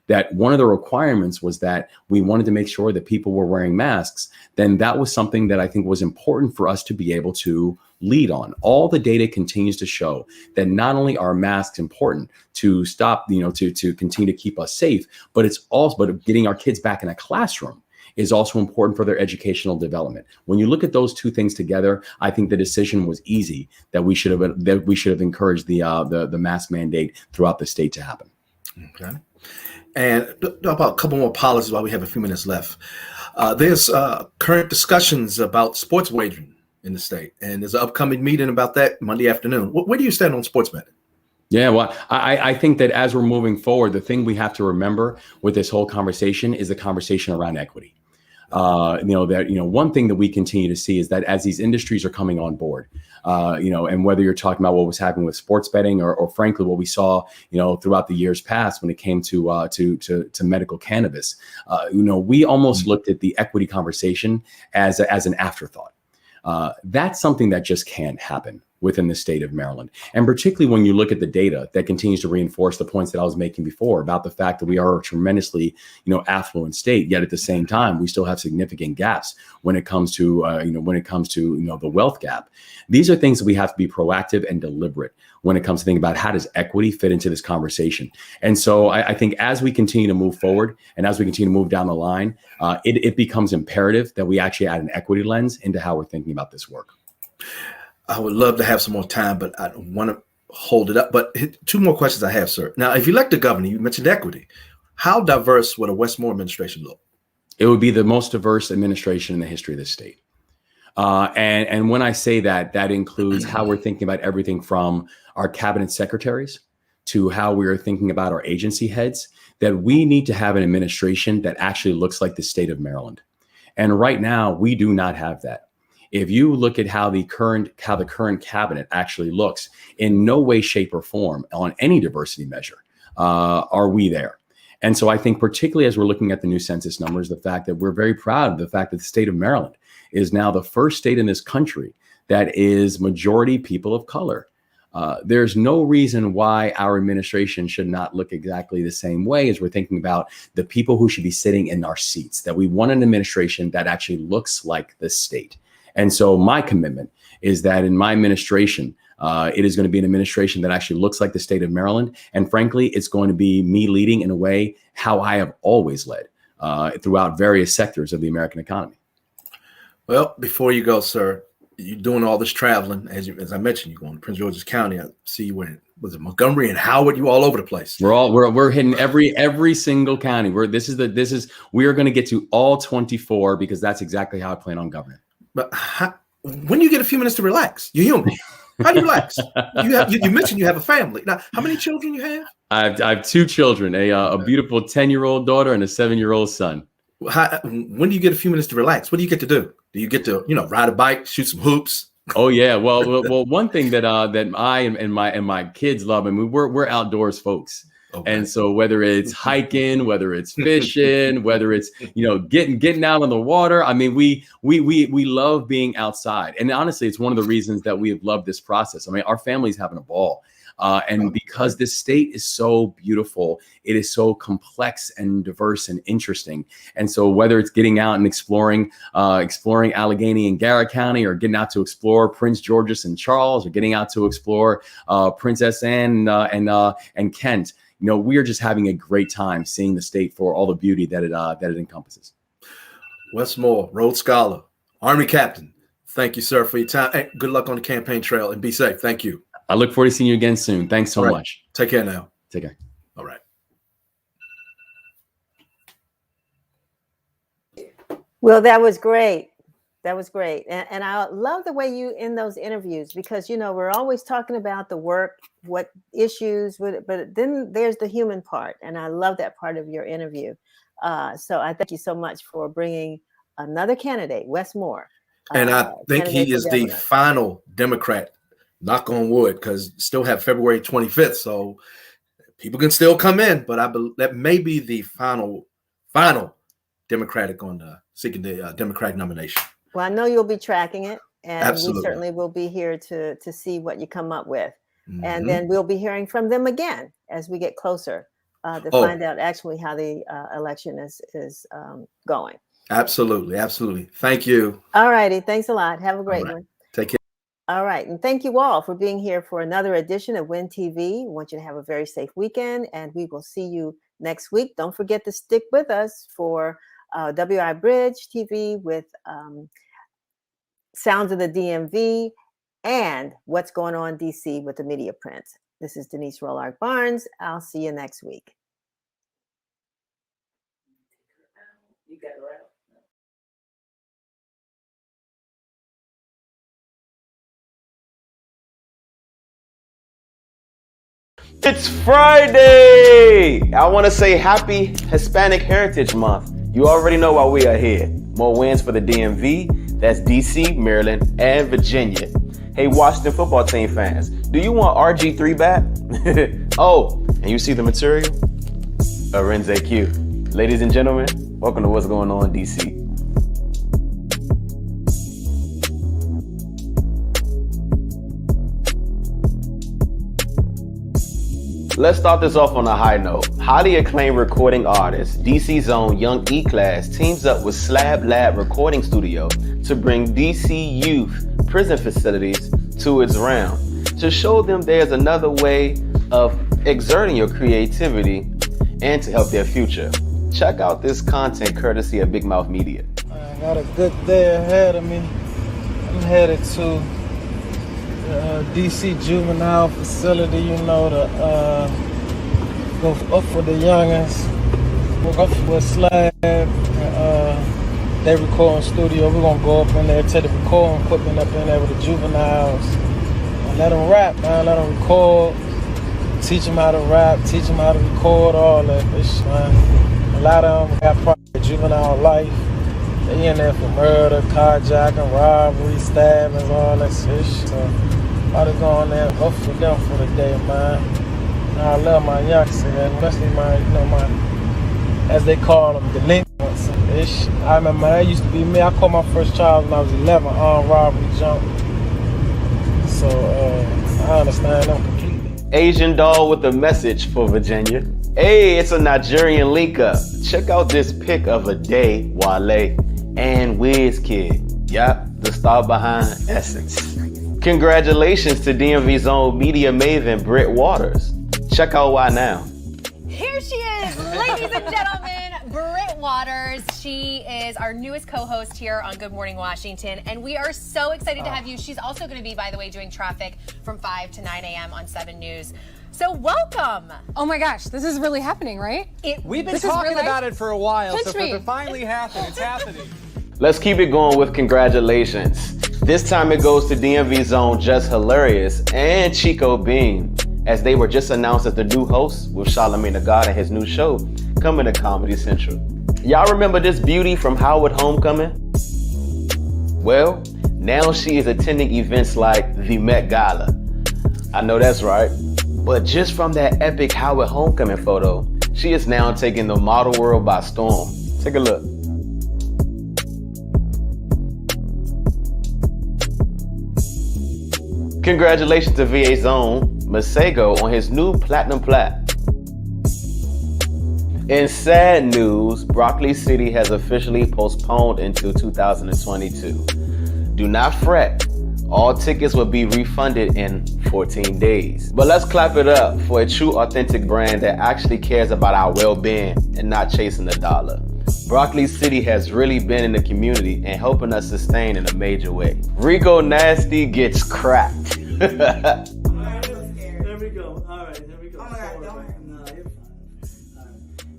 that one of the requirements was that we wanted to make sure that people were wearing masks, then that was something that I think was important for us to be able to lead on. All the data continues to show that not only are masks important to stop, to continue to keep us safe, but it's also, but getting our kids back in a classroom is also important for their educational development. When you look at those two things together, I think the decision was easy that we should have encouraged the mask mandate throughout the state to happen. Okay. And about a couple more policies while we have a few minutes left. There's current discussions about sports wagering in the state, and there's an upcoming meeting about that Monday afternoon. Where do you stand on sports betting? Yeah, well, I think that as we're moving forward, the thing we have to remember with this whole conversation is the conversation around equity. One thing that we continue to see is that as these industries are coming on board, and whether you're talking about what was happening with sports betting or frankly, what we saw, throughout the years past when it came to medical cannabis, we almost looked at the equity conversation as an afterthought. That's something that just can't happen within the state of Maryland. And particularly when you look at the data that continues to reinforce the points that I was making before about the fact that we are a tremendously, affluent state, yet at the same time, we still have significant gaps when it comes to, the wealth gap. These are things that we have to be proactive and deliberate when it comes to thinking about how does equity fit into this conversation. And so I think as we continue to move forward and as we continue to move down the line, it becomes imperative that we actually add an equity lens into how we're thinking about this work. I would love to have some more time, but I don't want to hold it up. But two more questions I have, sir. Now, if you elect a governor, you mentioned equity. How diverse would a Wes Moore administration look? It would be the most diverse administration in the history of this state. And when I say that, that includes how we're thinking about everything from our cabinet secretaries to how we are thinking about our agency heads, that we need to have an administration that actually looks like the state of Maryland. And right now, we do not have that. If you look at how the current cabinet actually looks, in no way, shape, or form on any diversity measure are we there. And so I think particularly as we're looking at the new census numbers, the fact that we're very proud of the fact that the state of Maryland is now the first state in this country that is majority people of color. There's no reason why our administration should not look exactly the same way as we're thinking about the people who should be sitting in our seats, that we want an administration that actually looks like the state. And so my commitment is that in my administration, it is going to be an administration that actually looks like the state of Maryland. And frankly, it's going to be me leading in a way how I have always led throughout various sectors of the American economy. Well, before you go, sir, you're doing all this traveling. As I mentioned, you're going to Prince George's County. I see you in, was it Montgomery and Howard? You all over the place. We're hitting every single county. We are going to get to all 24 because that's exactly how I plan on governing. But when you get a few minutes to relax, you're human. How do you relax? You mentioned you have a family. Now, how many children you have? I have two children, a beautiful 10-year-old daughter and a 7-year-old son. When do you get a few minutes to relax? What do you get to do? Do you get to, ride a bike, shoot some hoops? Oh yeah, well, one thing that I and my kids love, I mean, we're outdoors folks. Okay. And so whether it's hiking, whether it's fishing, whether it's, getting out on the water, I mean, we love being outside. And honestly, it's one of the reasons that we have loved this process. I mean, our family's having a ball. And because this state is so beautiful, it is so complex and diverse and interesting. And so whether it's getting out and exploring Allegheny and Garrett County, or getting out to explore Prince George's and Charles, or getting out to explore Princess Anne and Kent, we are just having a great time seeing the state for all the beauty that it encompasses. Wes Moore, Rhodes Scholar, Army Captain. Thank you, sir, for your time. Hey, good luck on the campaign trail and be safe. Thank you. I look forward to seeing you again soon. Thanks so much. Take care now. Take care. All right. Well, that was great. That was great. And I love the way you end those interviews, because, we're always talking about the work, what issues, but then there's the human part. And I love that part of your interview. So I thank you so much for bringing another candidate, Wes Moore. And I think he is the final Democrat, knock on wood, because still have February 25th. So people can still come in, but I believe that may be the final Democratic seeking the Democratic nomination. Well, I know you'll be tracking it, and Absolutely. We certainly will be here to see what you come up with. Mm-hmm. And then we'll be hearing from them again as we get closer to find out actually how the election is going. Absolutely. Thank you. All righty. Thanks a lot. Have a great one. Take care. All right. And thank you all for being here for another edition of Win TV. We want you to have a very safe weekend, and we will see you next week. Don't forget to stick with us for WI Bridge TV with Sounds of the DMV and What's Going On DC with the Media Prince. This is Denise Rollard Barnes. I'll see you next week. You got it right. It's Friday! I want to say happy Hispanic Heritage Month. You already know why we are here. More wins for the DMV. That's DC, Maryland, and Virginia. Hey, Washington football team fans, do you want RG3 back? Oh, and you see the material? Arenze Q. Ladies and gentlemen, welcome to What's Going On DC. Let's start this off on a high note. Highly acclaimed recording artist, DC's own Young E-Class teams up with Slab Lab Recording Studio to bring DC youth prison facilities to its round, to show them there's another way of exerting your creativity and to help their future. Check out this content courtesy of Big Mouth Media. I got a good day ahead of me. I'm headed to DC Juvenile Facility, you know, to go up for the youngins. We'll go for a Slab. They recording studio. We're gonna go up in there, take the recording equipment up in there with the juveniles and let them rap, man. Let them record. Teach them how to rap. Teach them how to record. All that shit, man. A lot of them got part of juvenile life. They in there for murder, carjacking, robbery, stabbings, all that shit. So I just go in there and vote for them for the day, man. And I love my youngsters, especially my, you know, my, as they call them, delinquents. I remember that used to be me. I caught my first child when I was 11, armed robbery jump. So I understand them completely. Asian doll with a message for Virginia. Hey, it's a Nigerian link up. Check out this pic of a day, Wale and Wizkid. Yup, the star behind Essence. Congratulations to DMV's own media maven, Britt Waters. Check out why now. Here she is, ladies and gentlemen, Britt Waters. She is our newest co-host here on Good Morning Washington, and we are so excited to have you. She's also going to be, by the way, doing traffic from 5 to 9 a.m. on 7 News. So welcome. Oh my gosh, this is really happening, right? We've been talking about it for a while, so for it to finally happen, it's happening. Let's keep it going with congratulations. This time it goes to DMV's own Just Hilarious and Chico Bean, as they were just announced as the new hosts with Charlamagne Tha God and his new show coming to Comedy Central. Y'all remember this beauty from Howard Homecoming? Well, now she is attending events like the Met Gala. I know that's right. But just from that epic Howard Homecoming photo, she is now taking the model world by storm. Take a look. Congratulations to VA's own Masego on his new Platinum Plat. In sad news, Broccoli City has officially postponed into 2022. Do not fret. All tickets will be refunded in 14 days. But let's clap it up for a true authentic brand that actually cares about our well-being and not chasing the dollar. Broccoli City has really been in the community and helping us sustain in a major way. Rico Nasty gets cracked. There we go. All right, there we go. No, you're fine. All right.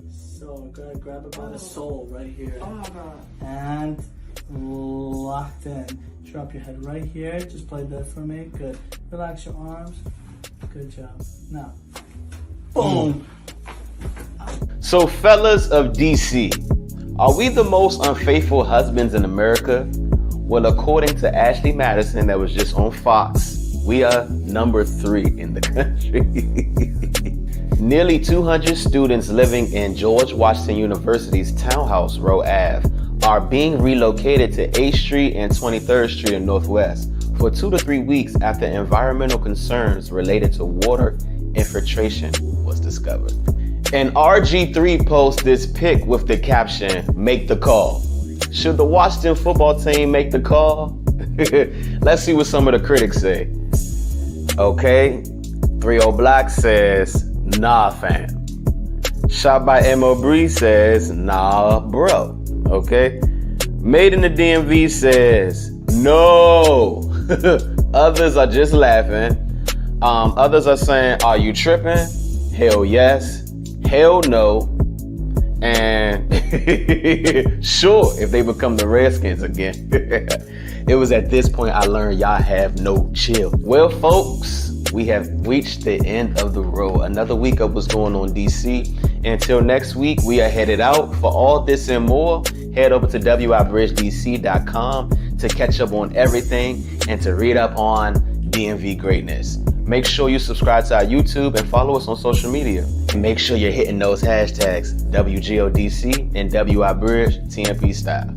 So I'm gonna grab it by the sole right here. Oh my god. And locked in. Drop your head right here. Just play that for me. Good. Relax your arms. Good job. Now, boom. So fellas of DC, are we the most unfaithful husbands in America? Well, according to Ashley Madison that was just on Fox, we are number 3 in the country. Nearly 200 students living in George Washington University's Townhouse Row Ave are being relocated to 8th Street and 23rd Street in Northwest for 2 to 3 weeks after environmental concerns related to water infiltration was discovered. And RG3 posts this pic with the caption, "Make the call." Should the Washington football team make the call? Let's see what some of the critics say. Okay, 3-0 Black says, "Nah, fam." Shot by M.O. Bree says, "Nah, bro." Okay. Made in the DMV says, "No." Others are just laughing. Others are saying, "Are you tripping?" Hell yes. Hell no. And sure, if they become the Redskins again. It was at this point I learned y'all have no chill. Well, folks, we have reached the end of the road. Another week of what's going on DC. Until next week, we are headed out. For all this and more, head over to WIBridgeDC.com to catch up on everything and to read up on DMV greatness. Make sure you subscribe to our YouTube and follow us on social media. And make sure you're hitting those hashtags WGODC and WIBridge TMP style.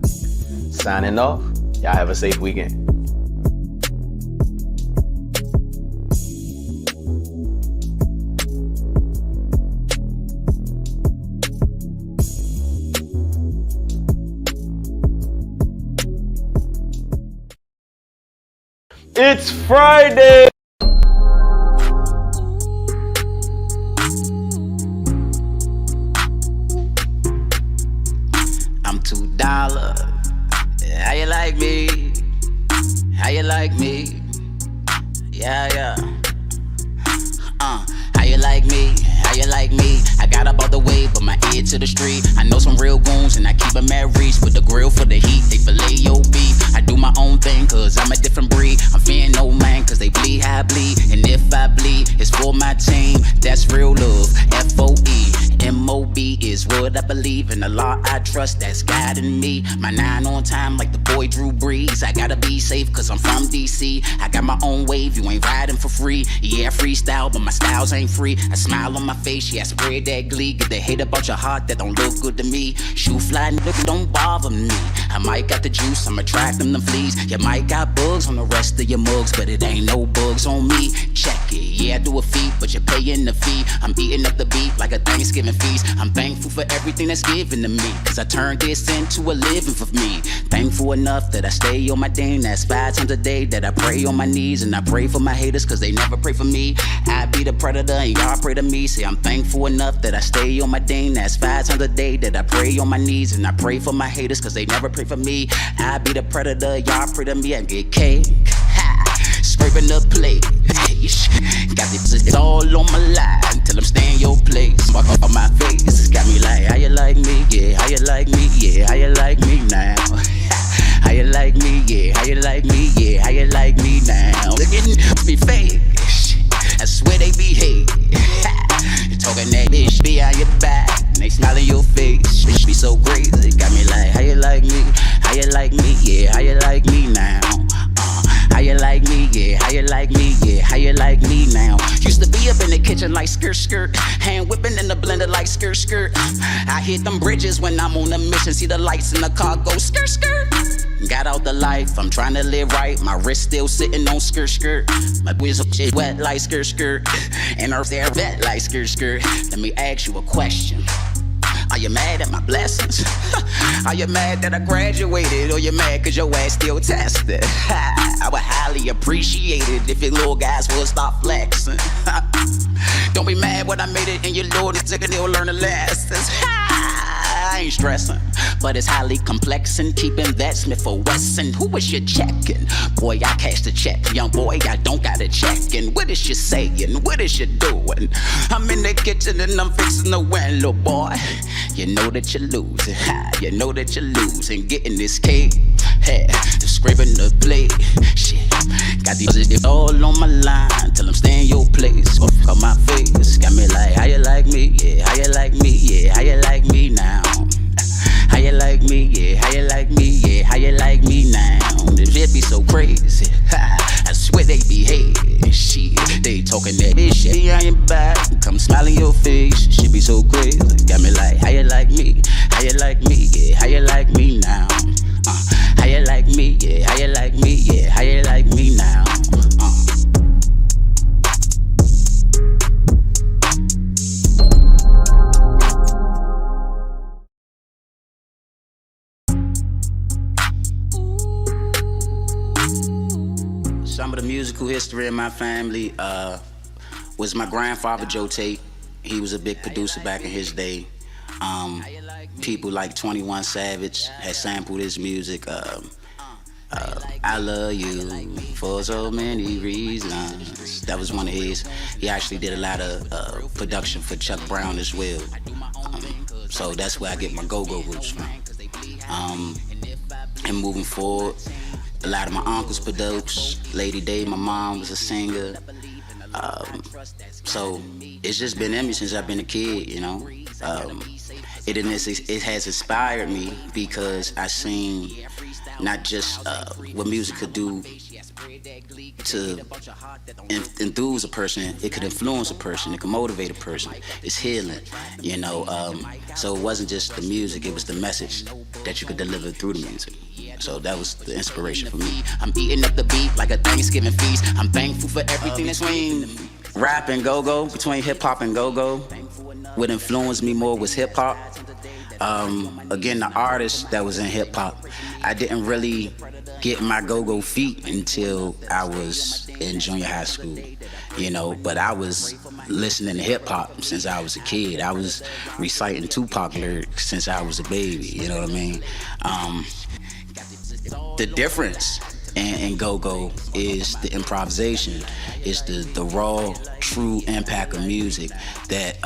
Signing off. Y'all have a safe weekend. It's Friday! I'm $2. How you like me? How you like me? Yeah. How you like me? How you like me? I got up all the way, but my ear to the street. I know some real goons and I keep them at reach. With the grill for the heat, they fillet your beef. I do my own thing, cause I'm a different breed. I'm fearing no man, cause they bleed how I bleed. And if I bleed, it's for my team. That's real love, FOE. MOB is what I believe in, the law I trust that's guiding me. My 9 on time like the boy Drew Brees. I gotta be safe cause I'm from DC. I got my own wave, you ain't riding for free. Yeah, freestyle, but my styles ain't free. I smile on my face, yeah, I spread that glee. Get the hate about your heart that don't look good to me. Shoe fly, nigga, don't bother me. I might got the juice, I'm attracting them fleas. You might got bugs on the rest of your mugs, but it ain't no bugs on me. Check it, yeah, I do a feat, but you're paying the fee. I'm eating up the beat like a Thanksgiving feast. I'm thankful for everything that's given to me, cause I turned this into a living for me. Thankful enough that I stay on my dame. That's 5 times a day that I pray on my knees. And I pray for my haters cause they never pray for me. I be the predator and y'all pray to me. Say I'm thankful enough that I stay on my dame. That's 5 times a day that I pray on my knees. And I pray for my haters cause they never pray for me. I be the predator, y'all pray to me. I get cake, scraping the plate. Got this all on my line till I'm staying your place. Mark on my face, got me like, how you like me? Yeah, how you like me? Yeah, how you like me now? How you like me? Yeah, how you like me? Yeah, how you like me now? Look at me fake, I swear they behave. Talking that bitch be on your back, and they smile in your face. Bitch be so crazy, got me like, how you like me? How you like me? Yeah, how you like me now? How you like me? Yeah, how you like me? Yeah, how you like me now? Used to be up in the kitchen like skirt, hand whipping in the blender like skirt. I hit them bridges when I'm on a mission, see the lights in the car go skirt. Got out the life, I'm trying to live right. My wrist still sitting on skirt. My whistle shit wet like skirt, and earth there wet like skirt. Let me ask you a question. Are you mad at my blessings? Are you mad that I graduated? Or you mad cause your ass still tested? I would highly appreciate it if your little guys would stop flexing. Don't be mad when I made it and your Lord is taking it, learn the lessons. I ain't stressing, but it's highly complex and keeping that Smith & Wesson. Who is you checking? Boy, I cashed the check. Young boy, I don't got a check. And what is you saying? What is you doing? I'm in the kitchen and I'm fixing the win, little boy. You know that you're losing. You know that you're losing. Getting this cake. Hey, scraping the plate. Shit, got these all on my line till I'm staying your place. Off on my face, got me like, how you like me? Yeah, how you like me? Yeah, how you like me now? How you like me? Yeah, how you like me? Yeah, how you like me now? This shit be so crazy. I swear they behave. Shit, they talking that bitch shit behind your back. Come smile in your face. Shit be so crazy. Got me like, how you like me? How you like me? Yeah, how you like me now? How you like me? Yeah, how you like me? Yeah, how you like me now? Some of the musical history in my family was my grandfather, Joe Tate. He was a big producer back in his day. People like 21 Savage had sampled his music. I love you for so many reasons. That was one of his. He actually did a lot of production for Chuck Brown as well. So that's where I get my go-go roots from. And moving forward, a lot of my uncles produced. Lady Day, my mom was a singer. So it's just been in me since I've been a kid, you know. It has inspired me because I seen not just what music could do to enthuse a person, it could influence a person, it could motivate a person. It's healing, you know. So it wasn't just the music, it was the message that you could deliver through the music. So that was the inspiration for me. I'm eating up the beat like a Thanksgiving feast. I'm thankful for everything that's swing. Rap and go-go, between hip-hop and go-go, what influenced me more was hip-hop. Again, the artist that was in hip-hop, I didn't really get my go-go feet until I was in junior high school, you know, but I was listening to hip-hop since I was a kid. I was reciting Tupac lyrics since I was a baby, you know what I mean? The difference in go-go is the improvisation, is the raw, true impact of music that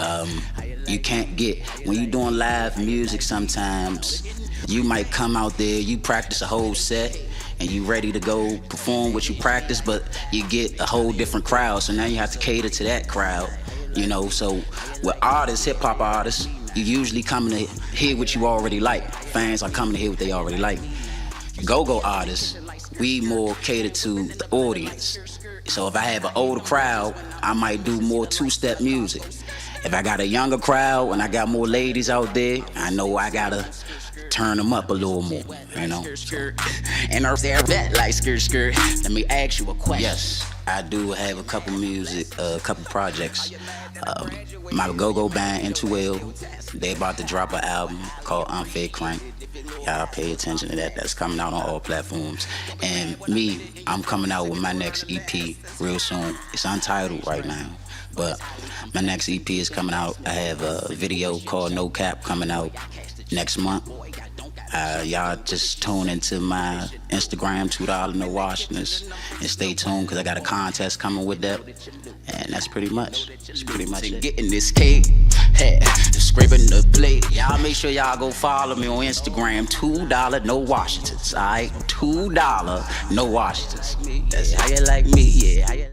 you can't get. When you're doing live music sometimes, you might come out there, you practice a whole set, and you ready to go perform what you practice, but you get a whole different crowd, so now you have to cater to that crowd, you know? So with artists, hip-hop artists, you usually coming to hear what you already like. Fans are coming to hear what they already like. Go-go artists, we more cater to the audience. So if I have an older crowd, I might do more two-step music. If I got a younger crowd and I got more ladies out there, I know I gotta turn them up a little more, you know. And they're that like skirt. Let me ask you a question. Yes, I do have a couple projects. My go-go band, N2L, they about to drop an album called Unfair Crank. Y'all pay attention to that. That's coming out on all platforms. And me, I'm coming out with my next EP real soon. It's untitled right now, but my next EP is coming out. I have a video called No Cap coming out next month. Y'all just tune into my Instagram, $2 No Washingtons, and stay tuned because I got a contest coming with that. And that's pretty much. It's pretty much it. Getting this cake, hey, scraping the plate. Y'all make sure y'all go follow me on Instagram, $2 No Washingtons. All right, $2 No Washingtons. That's how you like me, yeah.